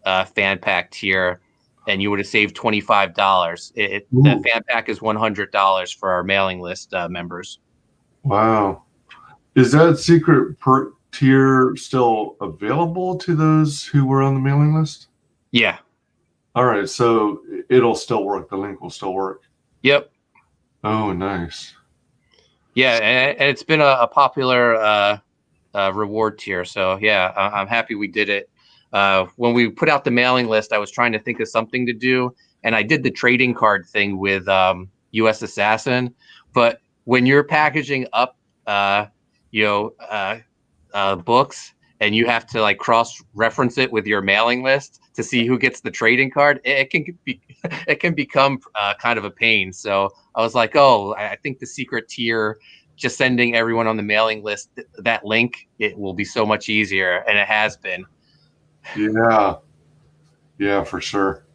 S3: fan pack tier, and you would have saved $25. The fan pack is $100 for our mailing list members.
S2: Wow. Is that secret tier still available to those who were on the mailing list?
S3: Yeah.
S2: All right. So it'll still work. The link will still work.
S3: Yep.
S2: Oh, nice.
S3: Yeah. And it's been a popular reward tier. So, yeah, I'm happy we did it. When we put out the mailing list, I was trying to think of something to do. And I did the trading card thing with US Assassin. But when you're packaging up, books, and you have to like cross-reference it with your mailing list to see who gets the trading card, it can become kind of a pain. So I was like, oh, I think the secret tier, just sending everyone on the mailing list that link, it will be so much easier, and it has been.
S2: Yeah, for sure.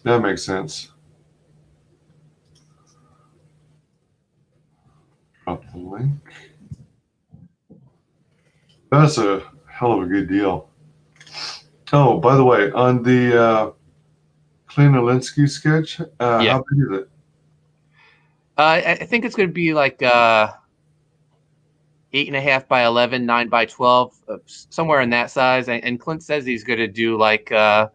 S2: That makes sense. Drop the link. That's a hell of a good deal. Oh, by the way, on the Clint Olinsky sketch, how big is it?
S3: I think it's going to be like 8.5 by 11, 9 by 12, somewhere in that size. And Clint says he's going to do like body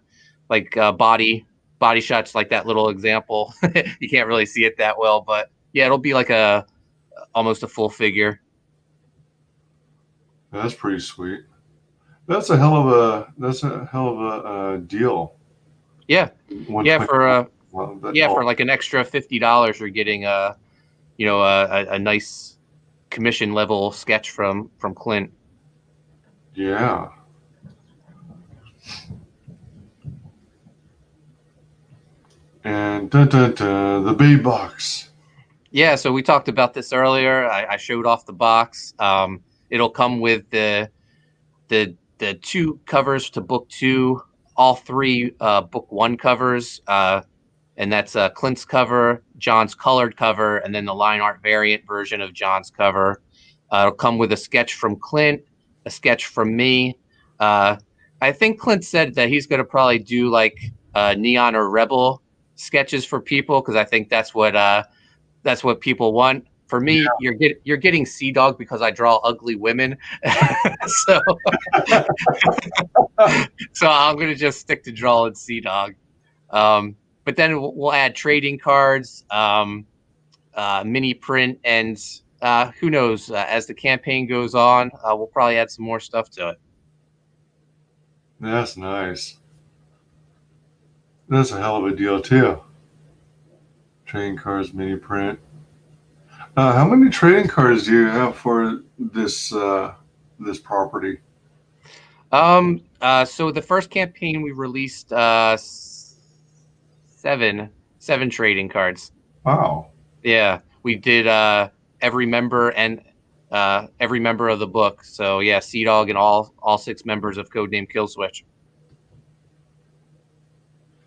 S3: shots, like that little example. You can't really see it that well, but yeah, it'll be like almost a full figure.
S2: That's pretty sweet. That's a hell of a deal.
S3: Yeah. For like an extra $50, you're getting a nice commission level sketch from Clint.
S2: Yeah. And the big box.
S3: Yeah, so we talked about this earlier. I showed off the box. It'll come with the 2 covers to book 2, all 3 book 1 covers, and that's Clint's cover, John's colored cover, and then the line art variant version of John's cover. It'll come with a sketch from Clint, a sketch from me. I think Clint said that he's going to probably do like Neon or Rebel sketches for people, because I think that's what people want. For me, you're getting SeaDog because I draw ugly women. so I'm going to just stick to drawing SeaDog. But then we'll add trading cards, mini print, and who knows, as the campaign goes on, we'll probably add some more stuff to it.
S2: That's nice. That's a hell of a deal too. Trading cards, mini print. How many trading cards do you have for this property?
S3: So the first campaign we released 7 trading cards.
S2: Wow.
S3: Yeah, we did every member and every member of the book. So yeah, SeaDog and all 6 members of Codename Killswitch.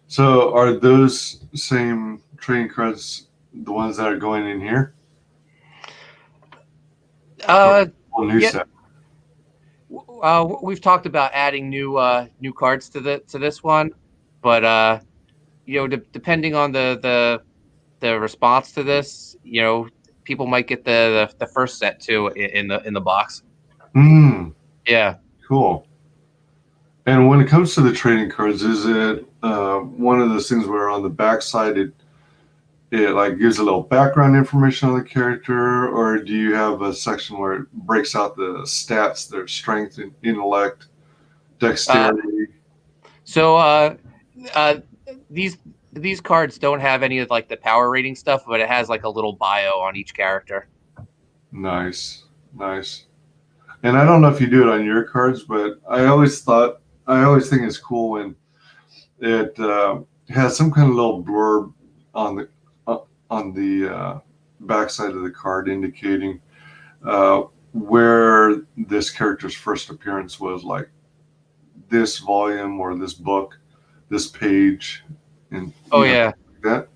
S2: So are those same trading cards the ones that are going in here? Set?
S3: We've talked about adding new cards to this one, but depending on the response to this, people might get the first set too in the box. Yeah.
S2: Cool. And when it comes to the trading cards, is it one of those things where on the back side it like gives a little background information on the character, or do you have a section where it breaks out the stats, their strength, and intellect, dexterity?
S3: These cards don't have any of like the power rating stuff, but it has like a little bio on each character.
S2: Nice. And I don't know if you do it on your cards, but I always think it's cool when it has some kind of little blurb on the backside of the card indicating where this character's first appearance was, like this volume or this book, this page, and like that.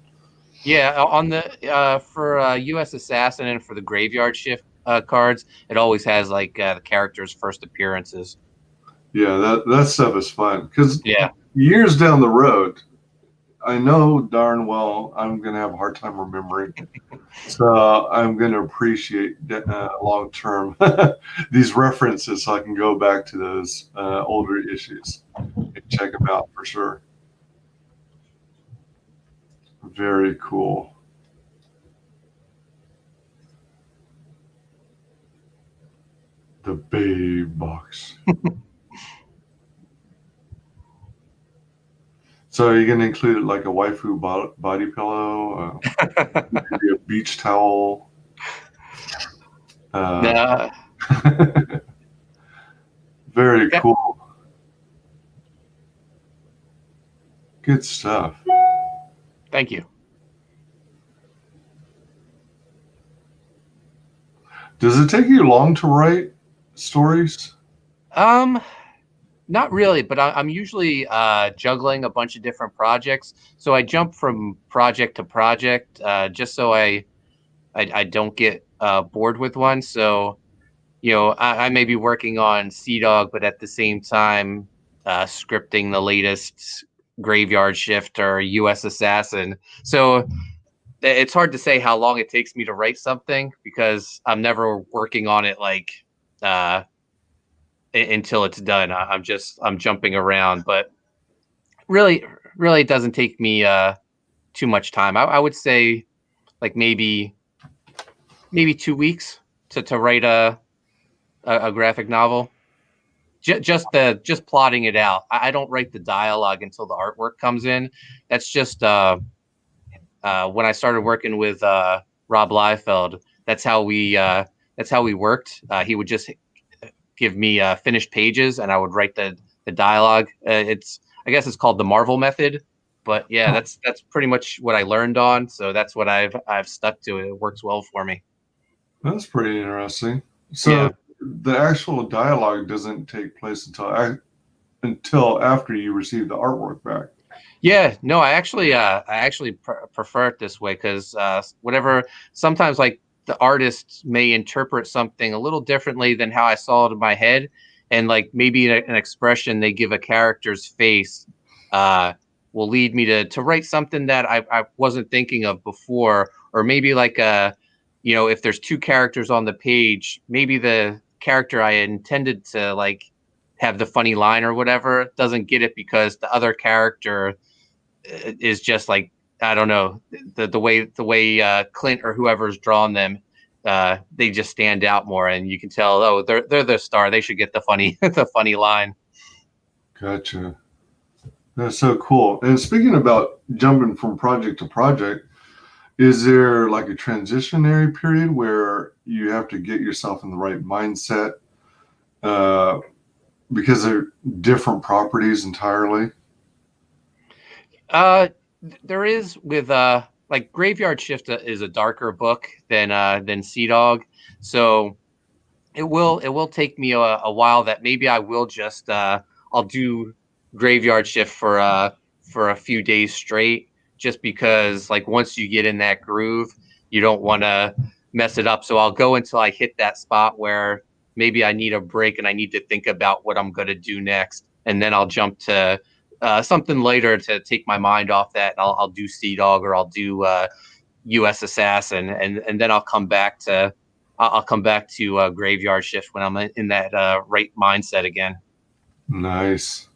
S3: Yeah, on the for US Assassin and for the Graveyard Shift cards, it always has like the characters' first appearances.
S2: Yeah, that stuff is fun because
S3: Yeah.
S2: years down the road, I know darn well I'm going to have a hard time remembering. So I'm going to appreciate long term these references so I can go back to those older issues and check them out for sure. Very cool. The Babe Box. So are you going to include like a waifu body pillow, maybe a beach towel? Very cool. Good stuff.
S3: Thank you.
S2: Does it take you long to write stories?
S3: Not really, but I'm usually juggling a bunch of different projects, so I jump from project to project just so I don't get bored with one. So, you know, I may be working on SeaDog, but at the same time scripting the latest Graveyard Shift or U.S. Assassin. So it's hard to say how long it takes me to write something because I'm never working on it like until it's done. I'm jumping around, but really it doesn't take me too much time. I would say like maybe 2 weeks to write a graphic novel. Just plotting it out. I don't write the dialogue until the artwork comes in. That's just when I started working with Rob Liefeld. That's how we worked. He would just give me finished pages, and I would write the dialogue. I guess it's called the Marvel method, but yeah, that's pretty much what I learned on. So that's what I've stuck to. It works well for me.
S2: That's pretty interesting. So
S3: yeah.
S2: The actual dialogue doesn't take place until after you receive the artwork back.
S3: Yeah, no, I actually prefer it this way because sometimes like the artists may interpret something a little differently than how I saw it in my head, and like maybe an expression they give a character's face will lead me to write something that I wasn't thinking of before, or maybe like if there's two characters on the page, maybe the character I intended to like have the funny line or whatever doesn't get it because the other character is just like, I don't know, the way Clint or whoever's drawn them, they just stand out more, and you can tell, oh, they're the star. They should get the funny the funny line.
S2: Gotcha. That's so cool. And speaking about jumping from project to project, is there like a transitionary period where you have to get yourself in the right mindset because they're different properties entirely?
S3: There is with like Graveyard Shift is a darker book than SeaDog, so it will take me a while. That maybe I will just I'll do Graveyard Shift for a few days straight, just because like once you get in that groove, you don't want to mess it up. So I'll go until I hit that spot where maybe I need a break and I need to think about what I'm going to do next, and then I'll jump to something later to take my mind off that, and I'll do SeaDog or I'll do U.S. Assassin, and then I'll come back to Graveyard Shift when I'm in that right mindset again.
S2: Nice.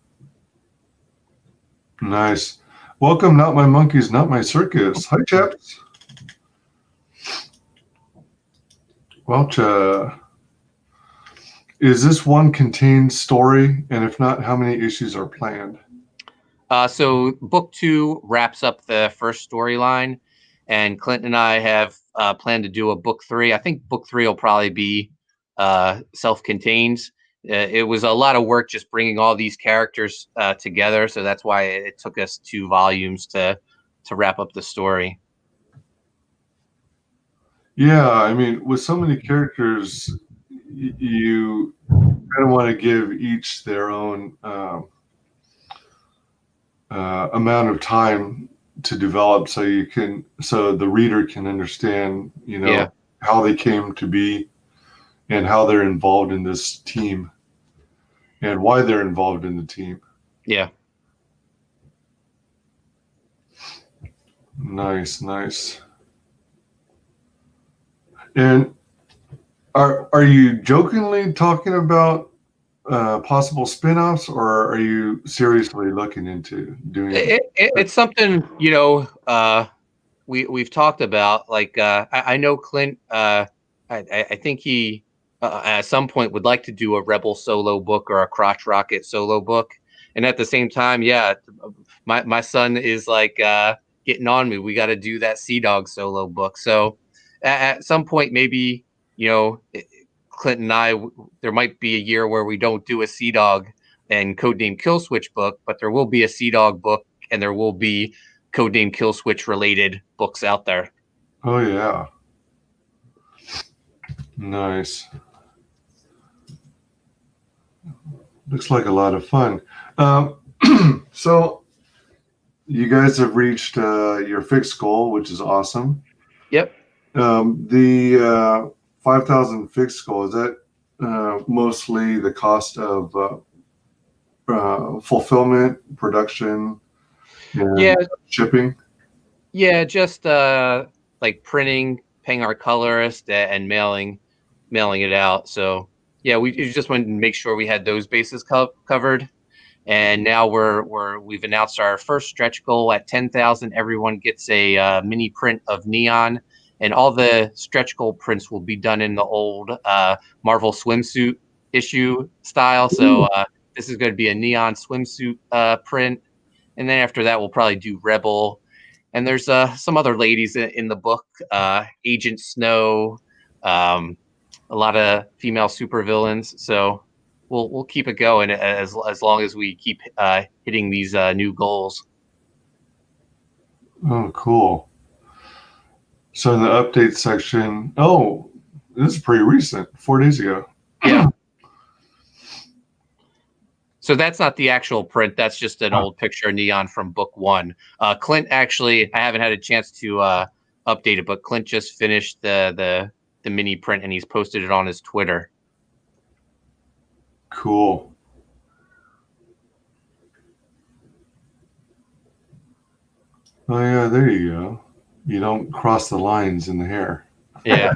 S2: Welcome, Not My Monkeys, Not My Circus. Hi, chaps. Well, is this one contained story? And if not, how many issues are planned?
S3: So book 2 wraps up the first storyline, and Clint and I have planned to do a book 3. I think book 3 will probably be self-contained. It was a lot of work just bringing all these characters together, so that's why it took us 2 volumes to wrap up the story.
S2: Yeah, I mean, with so many characters, you kind of want to give each their own amount of time to develop, so the reader can understand, how they came to be. and how they're involved in this team and why they're involved in the team.
S3: Yeah.
S2: Nice, nice. And are you jokingly talking about possible spin-offs, or are you seriously looking into doing it?
S3: It's something, we've talked about. Like, I know Clint, I think he at some point would like to do a Rebel solo book or a Crotch Rocket solo book. And at the same time, yeah, my son is like getting on me. We got to do that SeaDog solo book. So at some point, maybe, Clint and I, there might be a year where we don't do a SeaDog and Codename Killswitch book, but there will be a SeaDog book and there will be Codename Killswitch related books out there.
S2: Oh yeah. Nice. Looks like a lot of fun. So you guys have reached your fixed goal, which is awesome.
S3: Yep.
S2: The 5,000 fixed goal, is that mostly the cost of fulfillment, production, and shipping?
S3: Yeah, just like printing, paying our colorist, and mailing it out. So yeah, we just wanted to make sure we had those bases covered. And now we've announced our first stretch goal at 10,000. Everyone gets a mini print of Neon, and all the stretch goal prints will be done in the old Marvel swimsuit issue style. So this is going to be a Neon swimsuit print, and then after that we'll probably do Rebel. And there's some other ladies in the book, Agent Snow, a lot of female supervillains. So we'll keep it going as long as we keep hitting these new goals.
S2: Oh, cool. So in the update section, this is pretty recent, 4 days ago.
S3: Yeah. So that's not the actual print. That's just an old picture of Neon from book 1. Clint, actually, I haven't had a chance to update it, but Clint just finished the mini print and he's posted it on his Twitter.
S2: Cool. Oh yeah, there you go. You don't cross the lines in the hair.
S3: Yeah.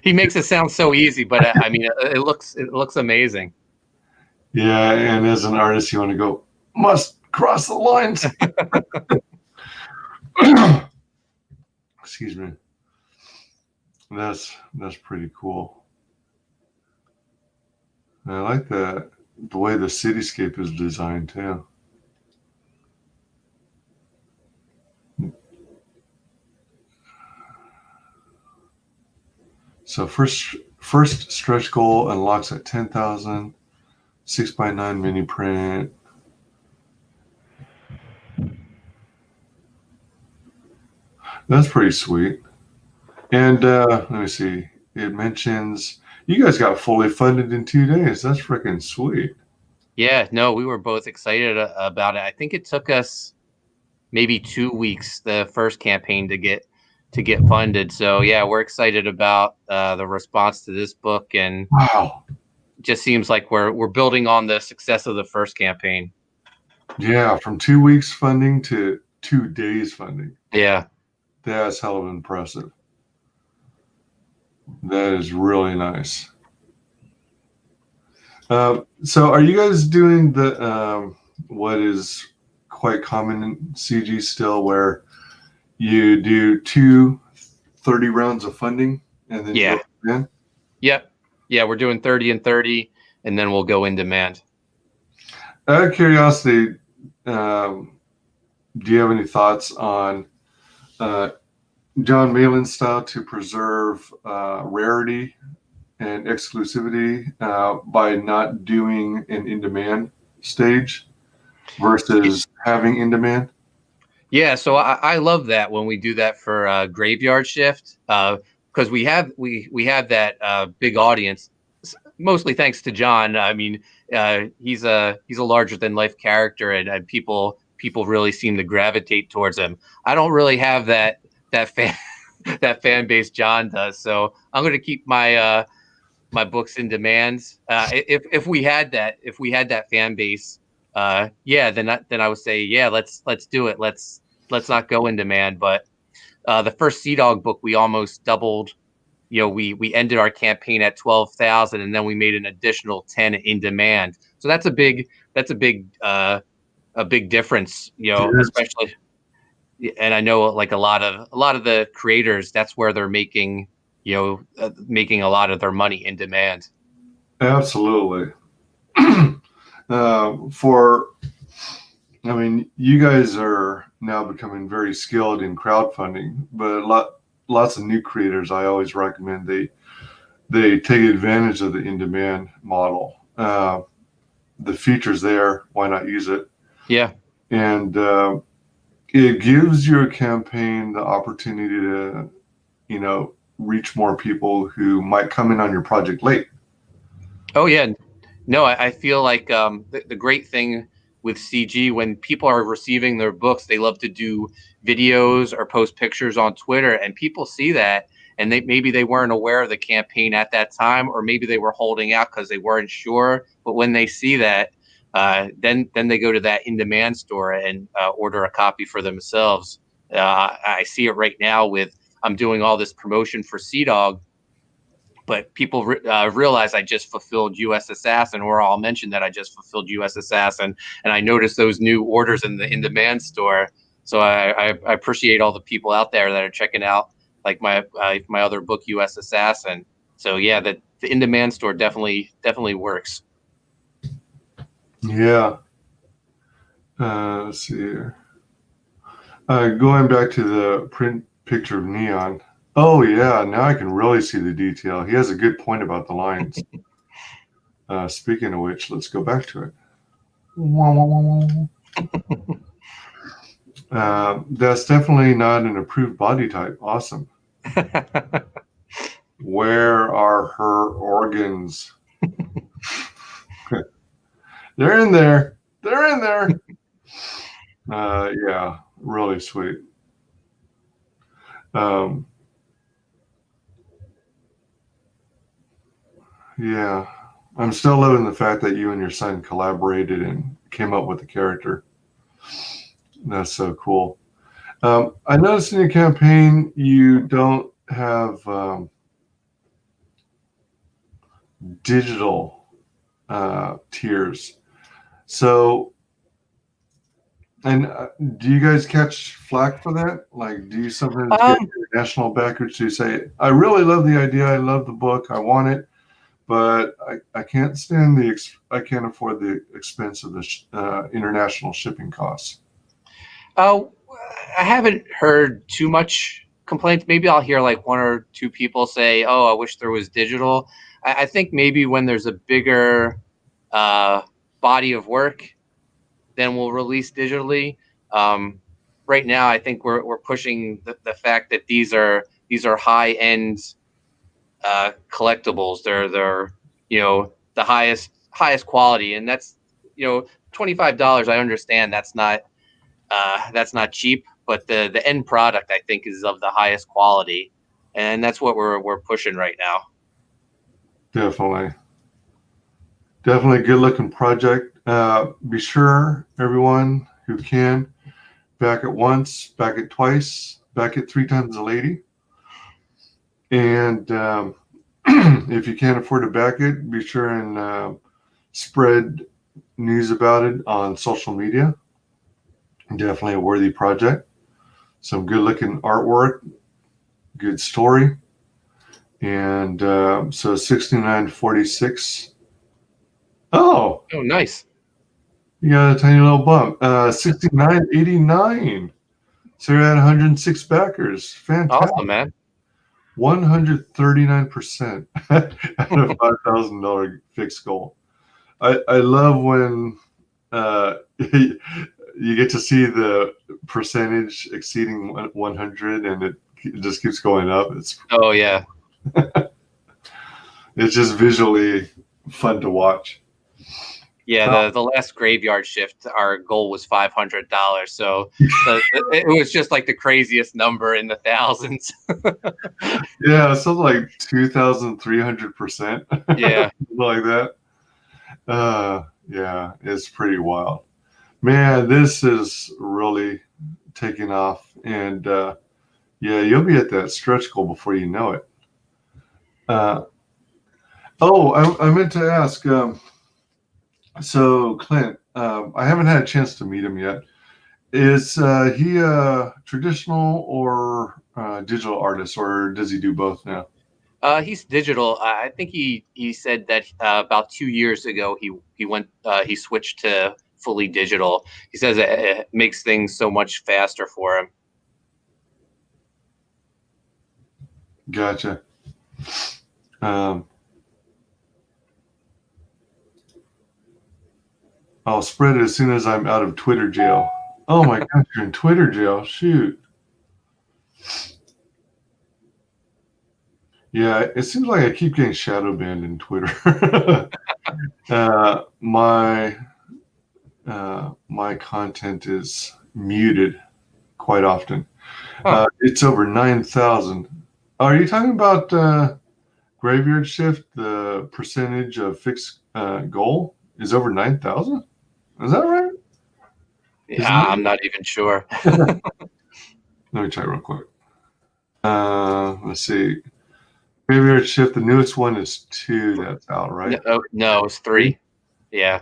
S3: He makes it sound so easy, but I mean, it looks amazing.
S2: Yeah, and as an artist, you want to go, must cross the lines. Excuse me. That's pretty cool. I like the way the cityscape is designed too. So first stretch goal unlocks at 10,000. 6x9 mini print. That's pretty sweet. And let me see. It mentions you guys got fully funded in 2 days. That's freaking sweet.
S3: Yeah, no, we were both excited about it. I think it took us maybe 2 weeks, the first campaign, to get funded. So yeah, we're excited about the response to this book, and
S2: wow,
S3: just seems like we're building on the success of the first campaign.
S2: Yeah, from 2 weeks funding to 2 days funding.
S3: Yeah,
S2: that's hell of impressive. That is really nice. So are you guys doing the what is quite common in CG still, where you do 2 30 rounds of funding and then
S3: yeah,
S2: you go in?
S3: Yep. Yeah, we're doing 30 and 30, and then we'll go in demand.
S2: Out of curiosity, do you have any thoughts on John Malin's style to preserve rarity and exclusivity by not doing an in-demand stage versus having in-demand?
S3: Yeah, so I love that when we do that for Graveyard Shift, because we have that big audience, mostly thanks to John. I mean, he's a larger than life character, and people really seem to gravitate towards him. I don't really have that that fan base John does. So I'm going to keep my my books in demand. If we had that fan base, yeah, then I would say, yeah, let's do it. Let's not go in demand. But the first SeaDog book, we almost doubled. You know, we ended our campaign at 12,000, and then we made an additional 10 in demand. So that's a big difference. You know,
S2: Yes.
S3: especially. And I know like a lot of the creators, that's where they're making, you know, making a lot of their money in demand.
S2: Absolutely. I mean, you guys are now becoming very skilled in crowdfunding, but lots of new creators, I always recommend they take advantage of the in-demand model. The feature's there, why not use it?
S3: Yeah.
S2: And it gives your campaign the opportunity to, you know, reach more people who might come in on your project late.
S3: Oh yeah. No, I feel like the great thing with CG, when people are receiving their books, they love to do videos or post pictures on Twitter, and people see that, and maybe they weren't aware of the campaign at that time, or maybe they were holding out because they weren't sure. But when they see that, then they go to that in-demand store and order a copy for themselves. I see it right now with I'm doing all this promotion for SeaDog, but people realize I just fulfilled US Assassin, or I'll mention that I just fulfilled US Assassin, and I noticed those new orders in the in-demand store. So I appreciate all the people out there that are checking out like my other book, US Assassin. So yeah, the in-demand store definitely works.
S2: Yeah. Let's see here. Going back to the print picture of Neon. Oh yeah, now I can really see the detail. He has a good point about the lines. Speaking of which, let's go back to it. That's definitely not an approved body type. Awesome. Where are her organs? They're in there. They're in there. Yeah, really sweet. Yeah, I'm still loving the fact that you and your son collaborated and came up with the character. That's so cool. I noticed in your campaign you don't have digital tiers. So, and do you guys catch flack for that? Like, do you sometimes get international backers who say, I really love the idea, I love the book, I want it, but I can't stand I can't afford the expense of the international shipping costs?
S3: Oh, I haven't heard too much complaints. Maybe I'll hear like one or two people say, "Oh, I wish there was digital." I think maybe when there's a bigger body of work, then we'll release digitally. Right now, I think we're pushing the fact that these are high end collectibles. They're you know, the highest quality, and that's, you know, $25. I understand that's not cheap, but the end product, I think, is of the highest quality, and that's what we're pushing right now.
S2: Definitely good looking project. Be sure, everyone who can, back it once, back it twice, back it 3 times a lady. And if you can't afford to back it, be sure and spread news about it on social media. Definitely a worthy project. Some good looking artwork, good story. And so 69.46. Oh,
S3: nice.
S2: You got a tiny little bump. 69.89. So you're at 106 backers. Fantastic.
S3: Awesome, man.
S2: 139% at a $5,000 fixed goal. I love when you get to see the percentage exceeding 100 and it just keeps going up.
S3: Oh yeah.
S2: It's just visually fun to watch.
S3: Yeah, the last graveyard shift, our goal was $500. So it was just like the craziest number in the thousands.
S2: Yeah, something like 2,300%.
S3: Yeah.
S2: Like that. Yeah, it's pretty wild. Man, this is really taking off. And yeah, you'll be at that stretch goal before you know it. I meant to ask. So Clint, I haven't had a chance to meet him yet. Is he a traditional or digital artist, or does he do both now?
S3: He's digital. I think he said that about 2 years ago he switched to fully digital. He says it makes things so much faster for him.
S2: Gotcha. I'll spread it as soon as I'm out of Twitter jail. Oh my gosh, you're in Twitter jail. Shoot. Yeah, it seems like I keep getting shadow banned in Twitter. My content is muted quite often.
S3: Huh.
S2: It's over 9,000. Are you talking about graveyard shift? The percentage of fixed goal is over 9,000. Is that right?
S3: Yeah, I'm not even sure.
S2: Let me check real quick. Let's see. Graveyard shift. The newest one is 2. That's out, right?
S3: No, it's 3. Yeah.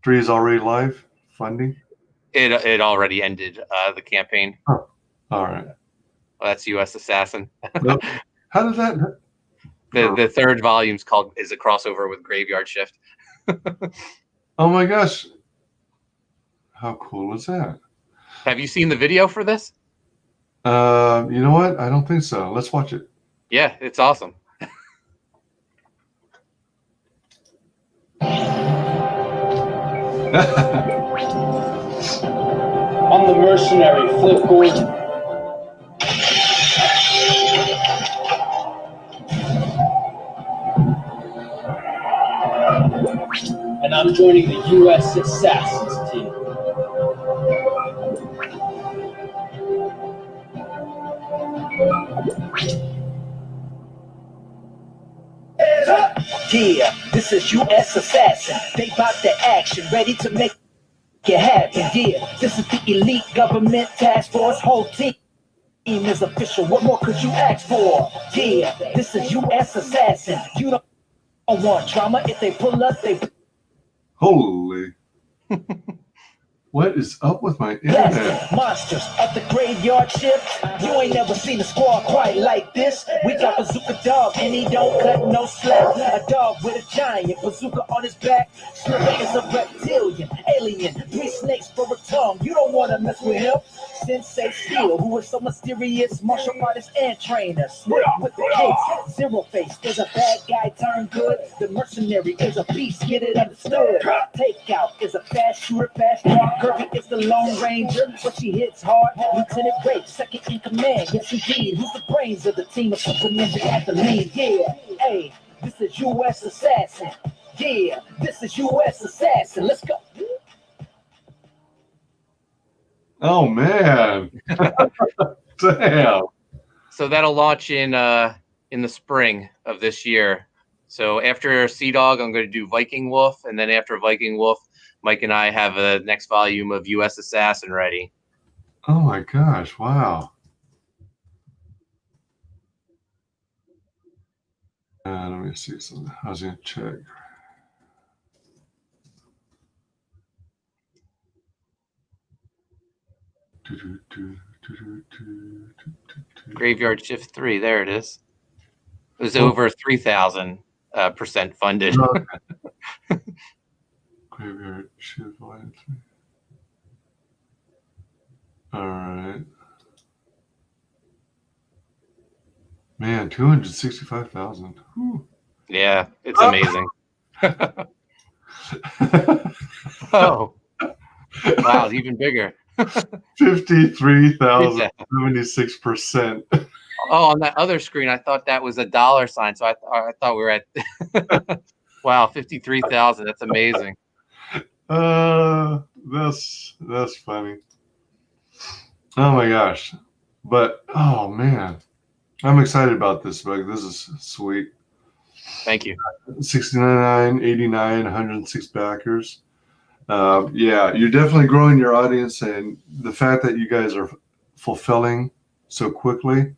S2: 3 is already live funding.
S3: It already ended the campaign.
S2: Oh, all right.
S3: Well, that's U.S. Assassin.
S2: Nope. How did that?
S3: The third volume is a crossover with Graveyard Shift.
S2: Oh my gosh! How cool is that?
S3: Have you seen the video for this?
S2: You know what? I don't think so. Let's watch it.
S3: Yeah, it's awesome.
S5: I'm the mercenary, Flip Gordon. And I'm joining the U.S. Assassins team.
S6: Yeah, this is U.S. Assassin. They bout the action, ready to make it happen. Yeah, this is the elite government task force. Whole team is official. What more could you ask for? Yeah, this is U.S. Assassin. You don't want drama. If they pull up, they
S2: Holy! What is up with my internet?
S6: monsters of the graveyard shift. You ain't never seen a squad quite like this. We got Bazooka Dog and he don't cut no slack. A dog with a giant bazooka on his back. Slipper is a reptilian, alien, 3 snakes for a tongue. You don't want to mess with him. Sensei Steel, who is so mysterious, martial artist and trainer. Split with the case, Zero Face is a bad guy turned good. The mercenary is a beast, get it understood. Takeout is a fast shooter, fast draw. Kirby is the Lone Ranger, but she hits hard. Lieutenant Ray, second in command. Yes, indeed. Who's the brains of the team of Super Ninja at the lead? Yeah, hey, this is U.S. Assassin. Yeah, this is U.S. Assassin. Let's go.
S2: Oh man! Damn.
S3: So that'll launch in the spring of this year. So after SeaDog, I'm going to do Viking Wolf, and then after Viking Wolf, Mike and I have a next volume of U.S. Assassin ready.
S2: Oh my gosh! Wow. Let me see something. I was gonna check.
S3: Graveyard Shift 3, there it is. It was over 3,000% funded.
S2: Okay. Graveyard Shift Volume 3. All right. Man, 265,000.
S3: Yeah, it's amazing. Oh, wow, even bigger.
S2: 53,076%.
S3: Oh, on that other screen, I thought that was a dollar sign. So I thought we were at, wow, 53,000. That's amazing.
S2: That's funny. Oh my gosh. But oh man, I'm excited about this book. This is sweet.
S3: Thank you.
S2: 69, 89, 106 backers. Yeah, you're definitely growing your audience, and the fact that you guys are fulfilling so quickly,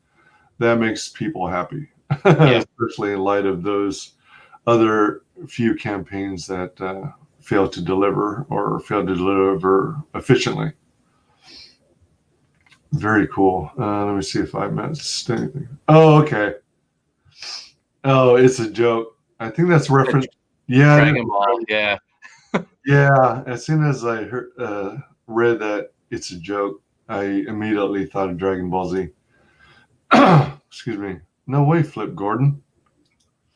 S2: that makes people happy.
S3: Yeah.
S2: Especially in light of those other few campaigns that fail to deliver or fail to deliver efficiently. Very cool. Let me see if I missed anything. Oh, okay. Oh, it's a joke. I think that's reference. Yeah.
S3: Dragon Ball. Yeah.
S2: Yeah. As soon as I read that it's a joke, I immediately thought of Dragon Ball Z. Excuse me. No way, Flip Gordon.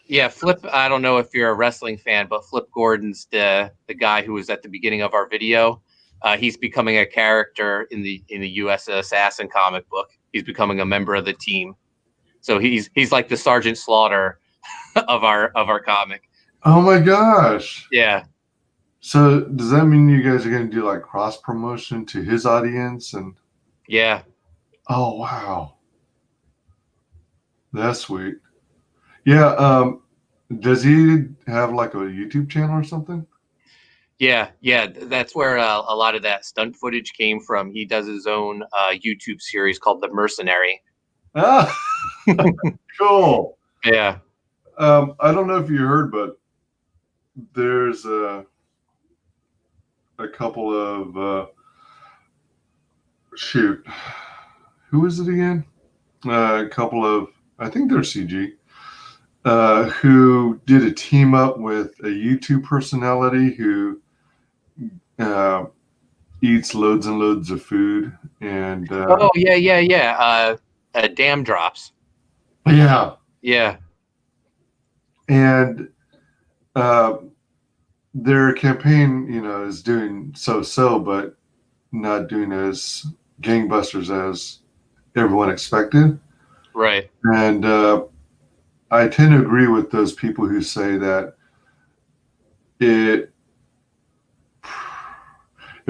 S3: Yeah, Flip. I don't know if you're a wrestling fan, but Flip Gordon's the guy who was at the beginning of our video. He's becoming a character in the U.S. Assassin comic book. He's becoming a member of the team. So he's like the Sergeant Slaughter of our comic.
S2: Oh my gosh.
S3: Yeah.
S2: So does that mean you guys are going to do like cross promotion to his audience? And
S3: Yeah.
S2: oh wow, that's sweet. Yeah. Does he have like a YouTube channel or something?
S3: Yeah. That's where a lot of that stunt footage came from. He does his own YouTube series called The Mercenary.
S2: Ah, cool.
S3: Yeah.
S2: I don't know if you heard, but there's a couple of shoot, who is it again? A couple of, I think they're CG, who did a team up with a YouTube personality who eats loads and loads of food and
S3: Oh yeah. Dam drops.
S2: yeah.
S3: Yeah.
S2: And their campaign, is doing so, but not doing as gangbusters as everyone expected.
S3: Right.
S2: And I tend to agree with those people who say that it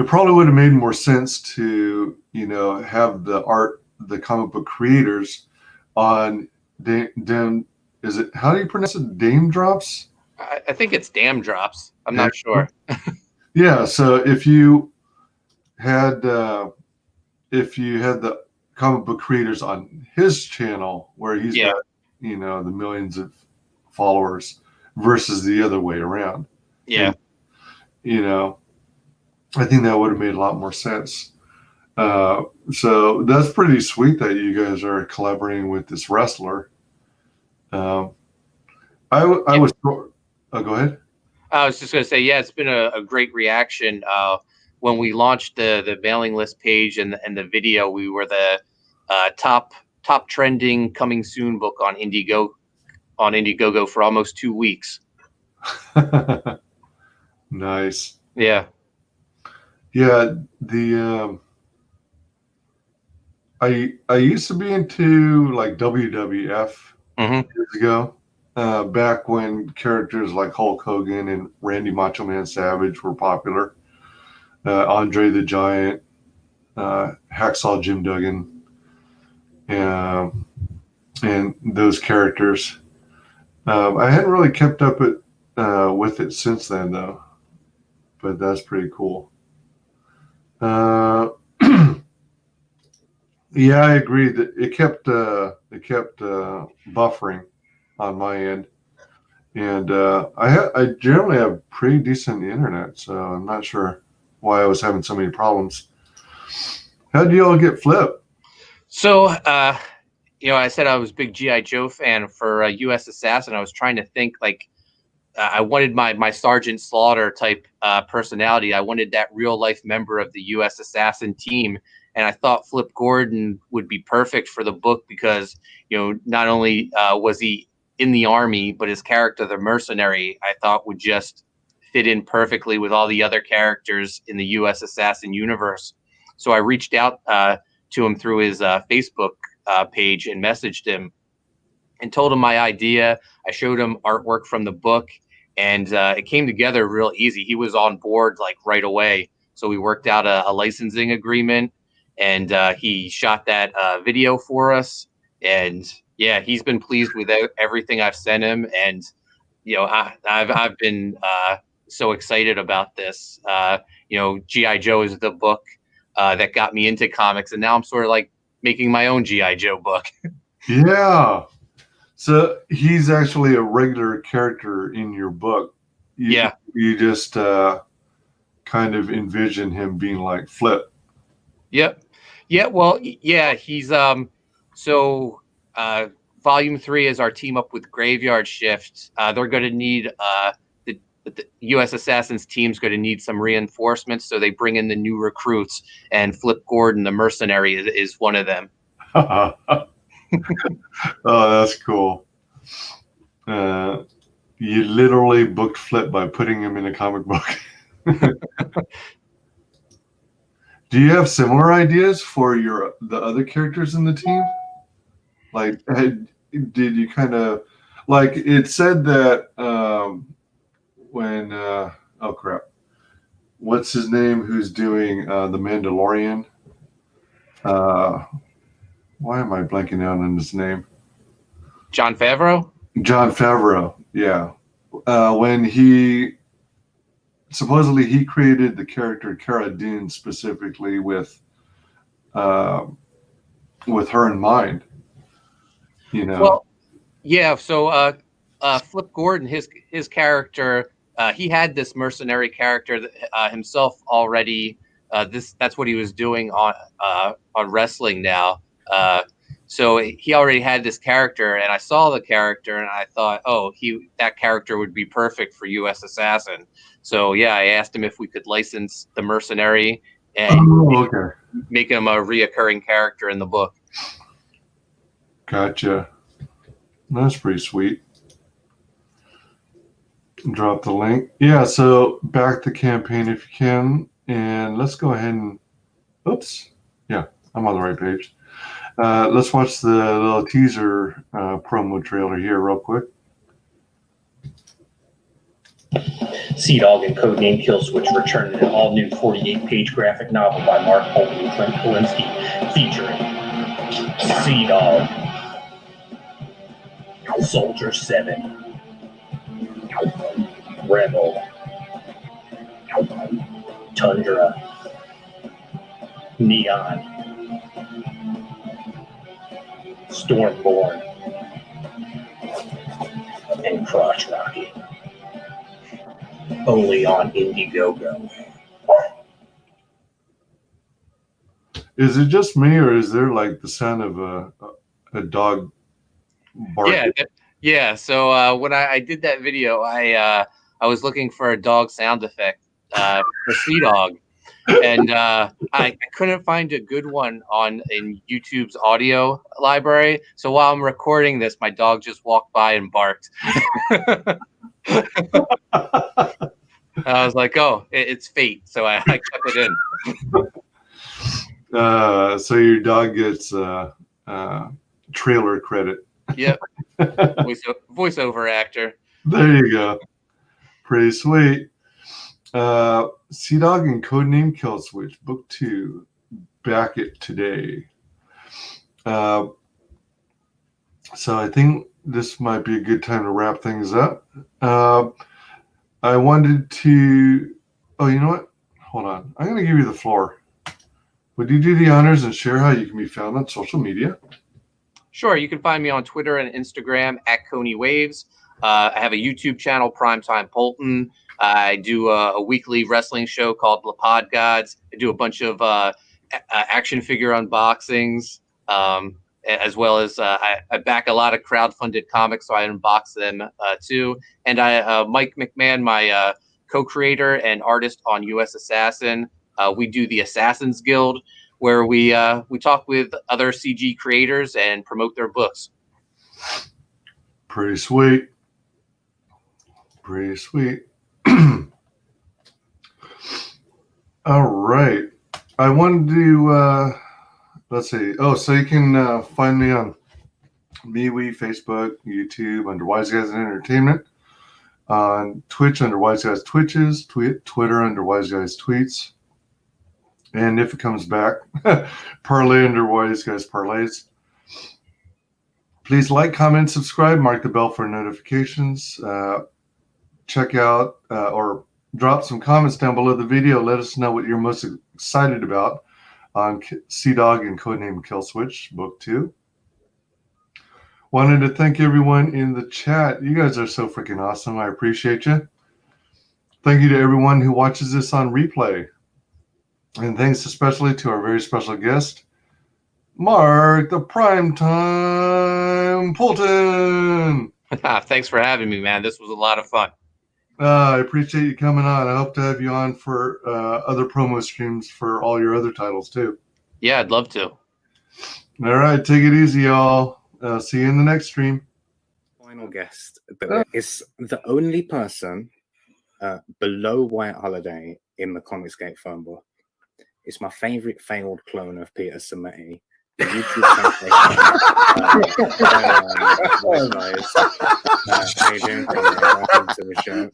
S2: probably would have made more sense to, have the comic book creators on is it, how do you pronounce it? Dame drops?
S3: I think it's dam drops. I'm not sure.
S2: Yeah. So if you had the comic book creators on his channel where he's got, the millions of followers versus the other way around.
S3: Yeah.
S2: And, I think that would have made a lot more sense. So that's pretty sweet that you guys are collaborating with this wrestler. Go ahead.
S3: I was just going to say, yeah, it's been a great reaction. When we launched the mailing list page and the video, we were the top trending coming soon book on Indiegogo for almost 2 weeks.
S2: Nice.
S3: Yeah.
S2: Yeah. I used to be into like WWF years ago. Back when characters like Hulk Hogan and Randy Macho Man Savage were popular, Andre the Giant, Hacksaw Jim Duggan, and those characters. I hadn't really kept up with it since then, though. But that's pretty cool. Yeah, I agree that it kept buffering on my end, and I generally have pretty decent internet, so I'm not sure why I was having so many problems. How did you all get Flip?
S3: So I said I was a big G.I. Joe fan. For U.S. Assassin, I was trying to think like I wanted my Sergeant Slaughter type personality. I wanted that real life member of the U.S. Assassin team. And I thought Flip Gordon would be perfect for the book because, not only was he in the army, but his character, the mercenary, I thought would just fit in perfectly with all the other characters in the U.S. Assassin universe. So I reached out to him through his Facebook page and messaged him and told him my idea. I showed him artwork from the book, and it came together real easy. He was on board like right away, so we worked out a licensing agreement, and he shot that video for us. And yeah, he's been pleased with everything I've sent him, and I've been so excited about this. G.I. Joe is the book that got me into comics, and now I'm sort of like making my own G.I. Joe book.
S2: Yeah. So he's actually a regular character in your book. You just kind of envision him being like Flip.
S3: Yep. Yeah. Well, yeah, he's Volume 3 is our team up with Graveyard Shift. They're going to need the U.S. Assassins team's going to need some reinforcements, so they bring in the new recruits, and Flip Gordon, the mercenary, is one of them.
S2: Oh, that's cool. You literally booked Flip by putting him in a comic book. Do you have similar ideas for the other characters in the team? Like, did you kind of, like, it said that when oh crap, what's his name? Who's doing the Mandalorian? Why am I blanking out on his name?
S3: Jon Favreau?
S2: Jon Favreau, yeah. When he supposedly created the character Cara Dune specifically with her in mind.
S3: Well, yeah. So Flip Gordon, his character, he had this mercenary character himself already. That's what he was doing on Wrestling Now. So he already had this character, and I saw the character, and I thought, that character would be perfect for U.S. Assassin. So yeah, I asked him if we could license the mercenary and make him a reoccurring character in the book.
S2: Gotcha. That's pretty sweet. Drop the link. Yeah, so back the campaign if you can, and let's go ahead and oops. Yeah, I'm on the right page. Let's watch the little teaser promo trailer here real quick.
S4: SeaDog and Codename Killswitch return in an all-new 48-page graphic novel by Mark Poulton and Clint Polinsky, featuring SeaDog, Soldier 7, Rebel, Tundra, Neon, Stormborn, and Crotch Rocket. Only on Indiegogo.
S2: Is it just me, or is there like the sound of a dog barking?
S3: Yeah. So when I did that video, I was looking for a dog sound effect for SeaDog, and I couldn't find a good one in YouTube's audio library. So while I'm recording this, my dog just walked by and barked. I was like, it's fate. So I kept it in.
S2: So your dog gets trailer credit.
S3: Yep. Voiceover actor.
S2: There you go. Pretty sweet. SeaDog and Codename Killswitch, Book 2. Back it today. So I think this might be a good time to wrap things up. I wanted to... Oh, you know what? Hold on. I'm going to give you the floor. Would you do the honors and share how you can be found on social media?
S3: Sure. You can find me on Twitter and Instagram at Coney Waves. I have a YouTube channel, Primetime Poulton. I do a weekly wrestling show called La Pod Gods. I do a bunch of action figure unboxings, as well as I back a lot of crowdfunded comics, so I unbox them too. And Mike McMahon, my co-creator and artist on U.S. Assassin, we do the Assassins Guild, where we talk with other CG creators and promote their books.
S2: Pretty sweet. Pretty sweet. All right. I wanted to, let's see. Oh, so you can find me on MeWe, Facebook, YouTube under WyzGyz Entertainment. on Twitch under WyzGyz Twitches, Twitter under WyzGyz Tweets, and if it comes back, Parler under WyzGyzParlers. Please like, comment, subscribe, mark the bell for notifications. Check out or drop some comments down below the video. Let us know what you're most excited about on SeaDog and Codename Killswitch, Book 2. Wanted to thank everyone in the chat. You guys are so freaking awesome. I appreciate you. Thank you to everyone who watches this on replay. And thanks especially to our very special guest, Mark the Primetime Poulton.
S3: Thanks for having me, man. This was a lot of fun.
S2: I appreciate you coming on. I hope to have you on for other promo streams for all your other titles too.
S3: Yeah, I'd love to.
S2: All right, take it easy, y'all. See you in the next stream.
S1: Final guest that is the only person below White Holiday in the Comicsgate phone book. It's my favorite failed clone of Peter Sameti. The YouTube sensation. WyzGyz. How you doing, Conrad? Welcome to the show.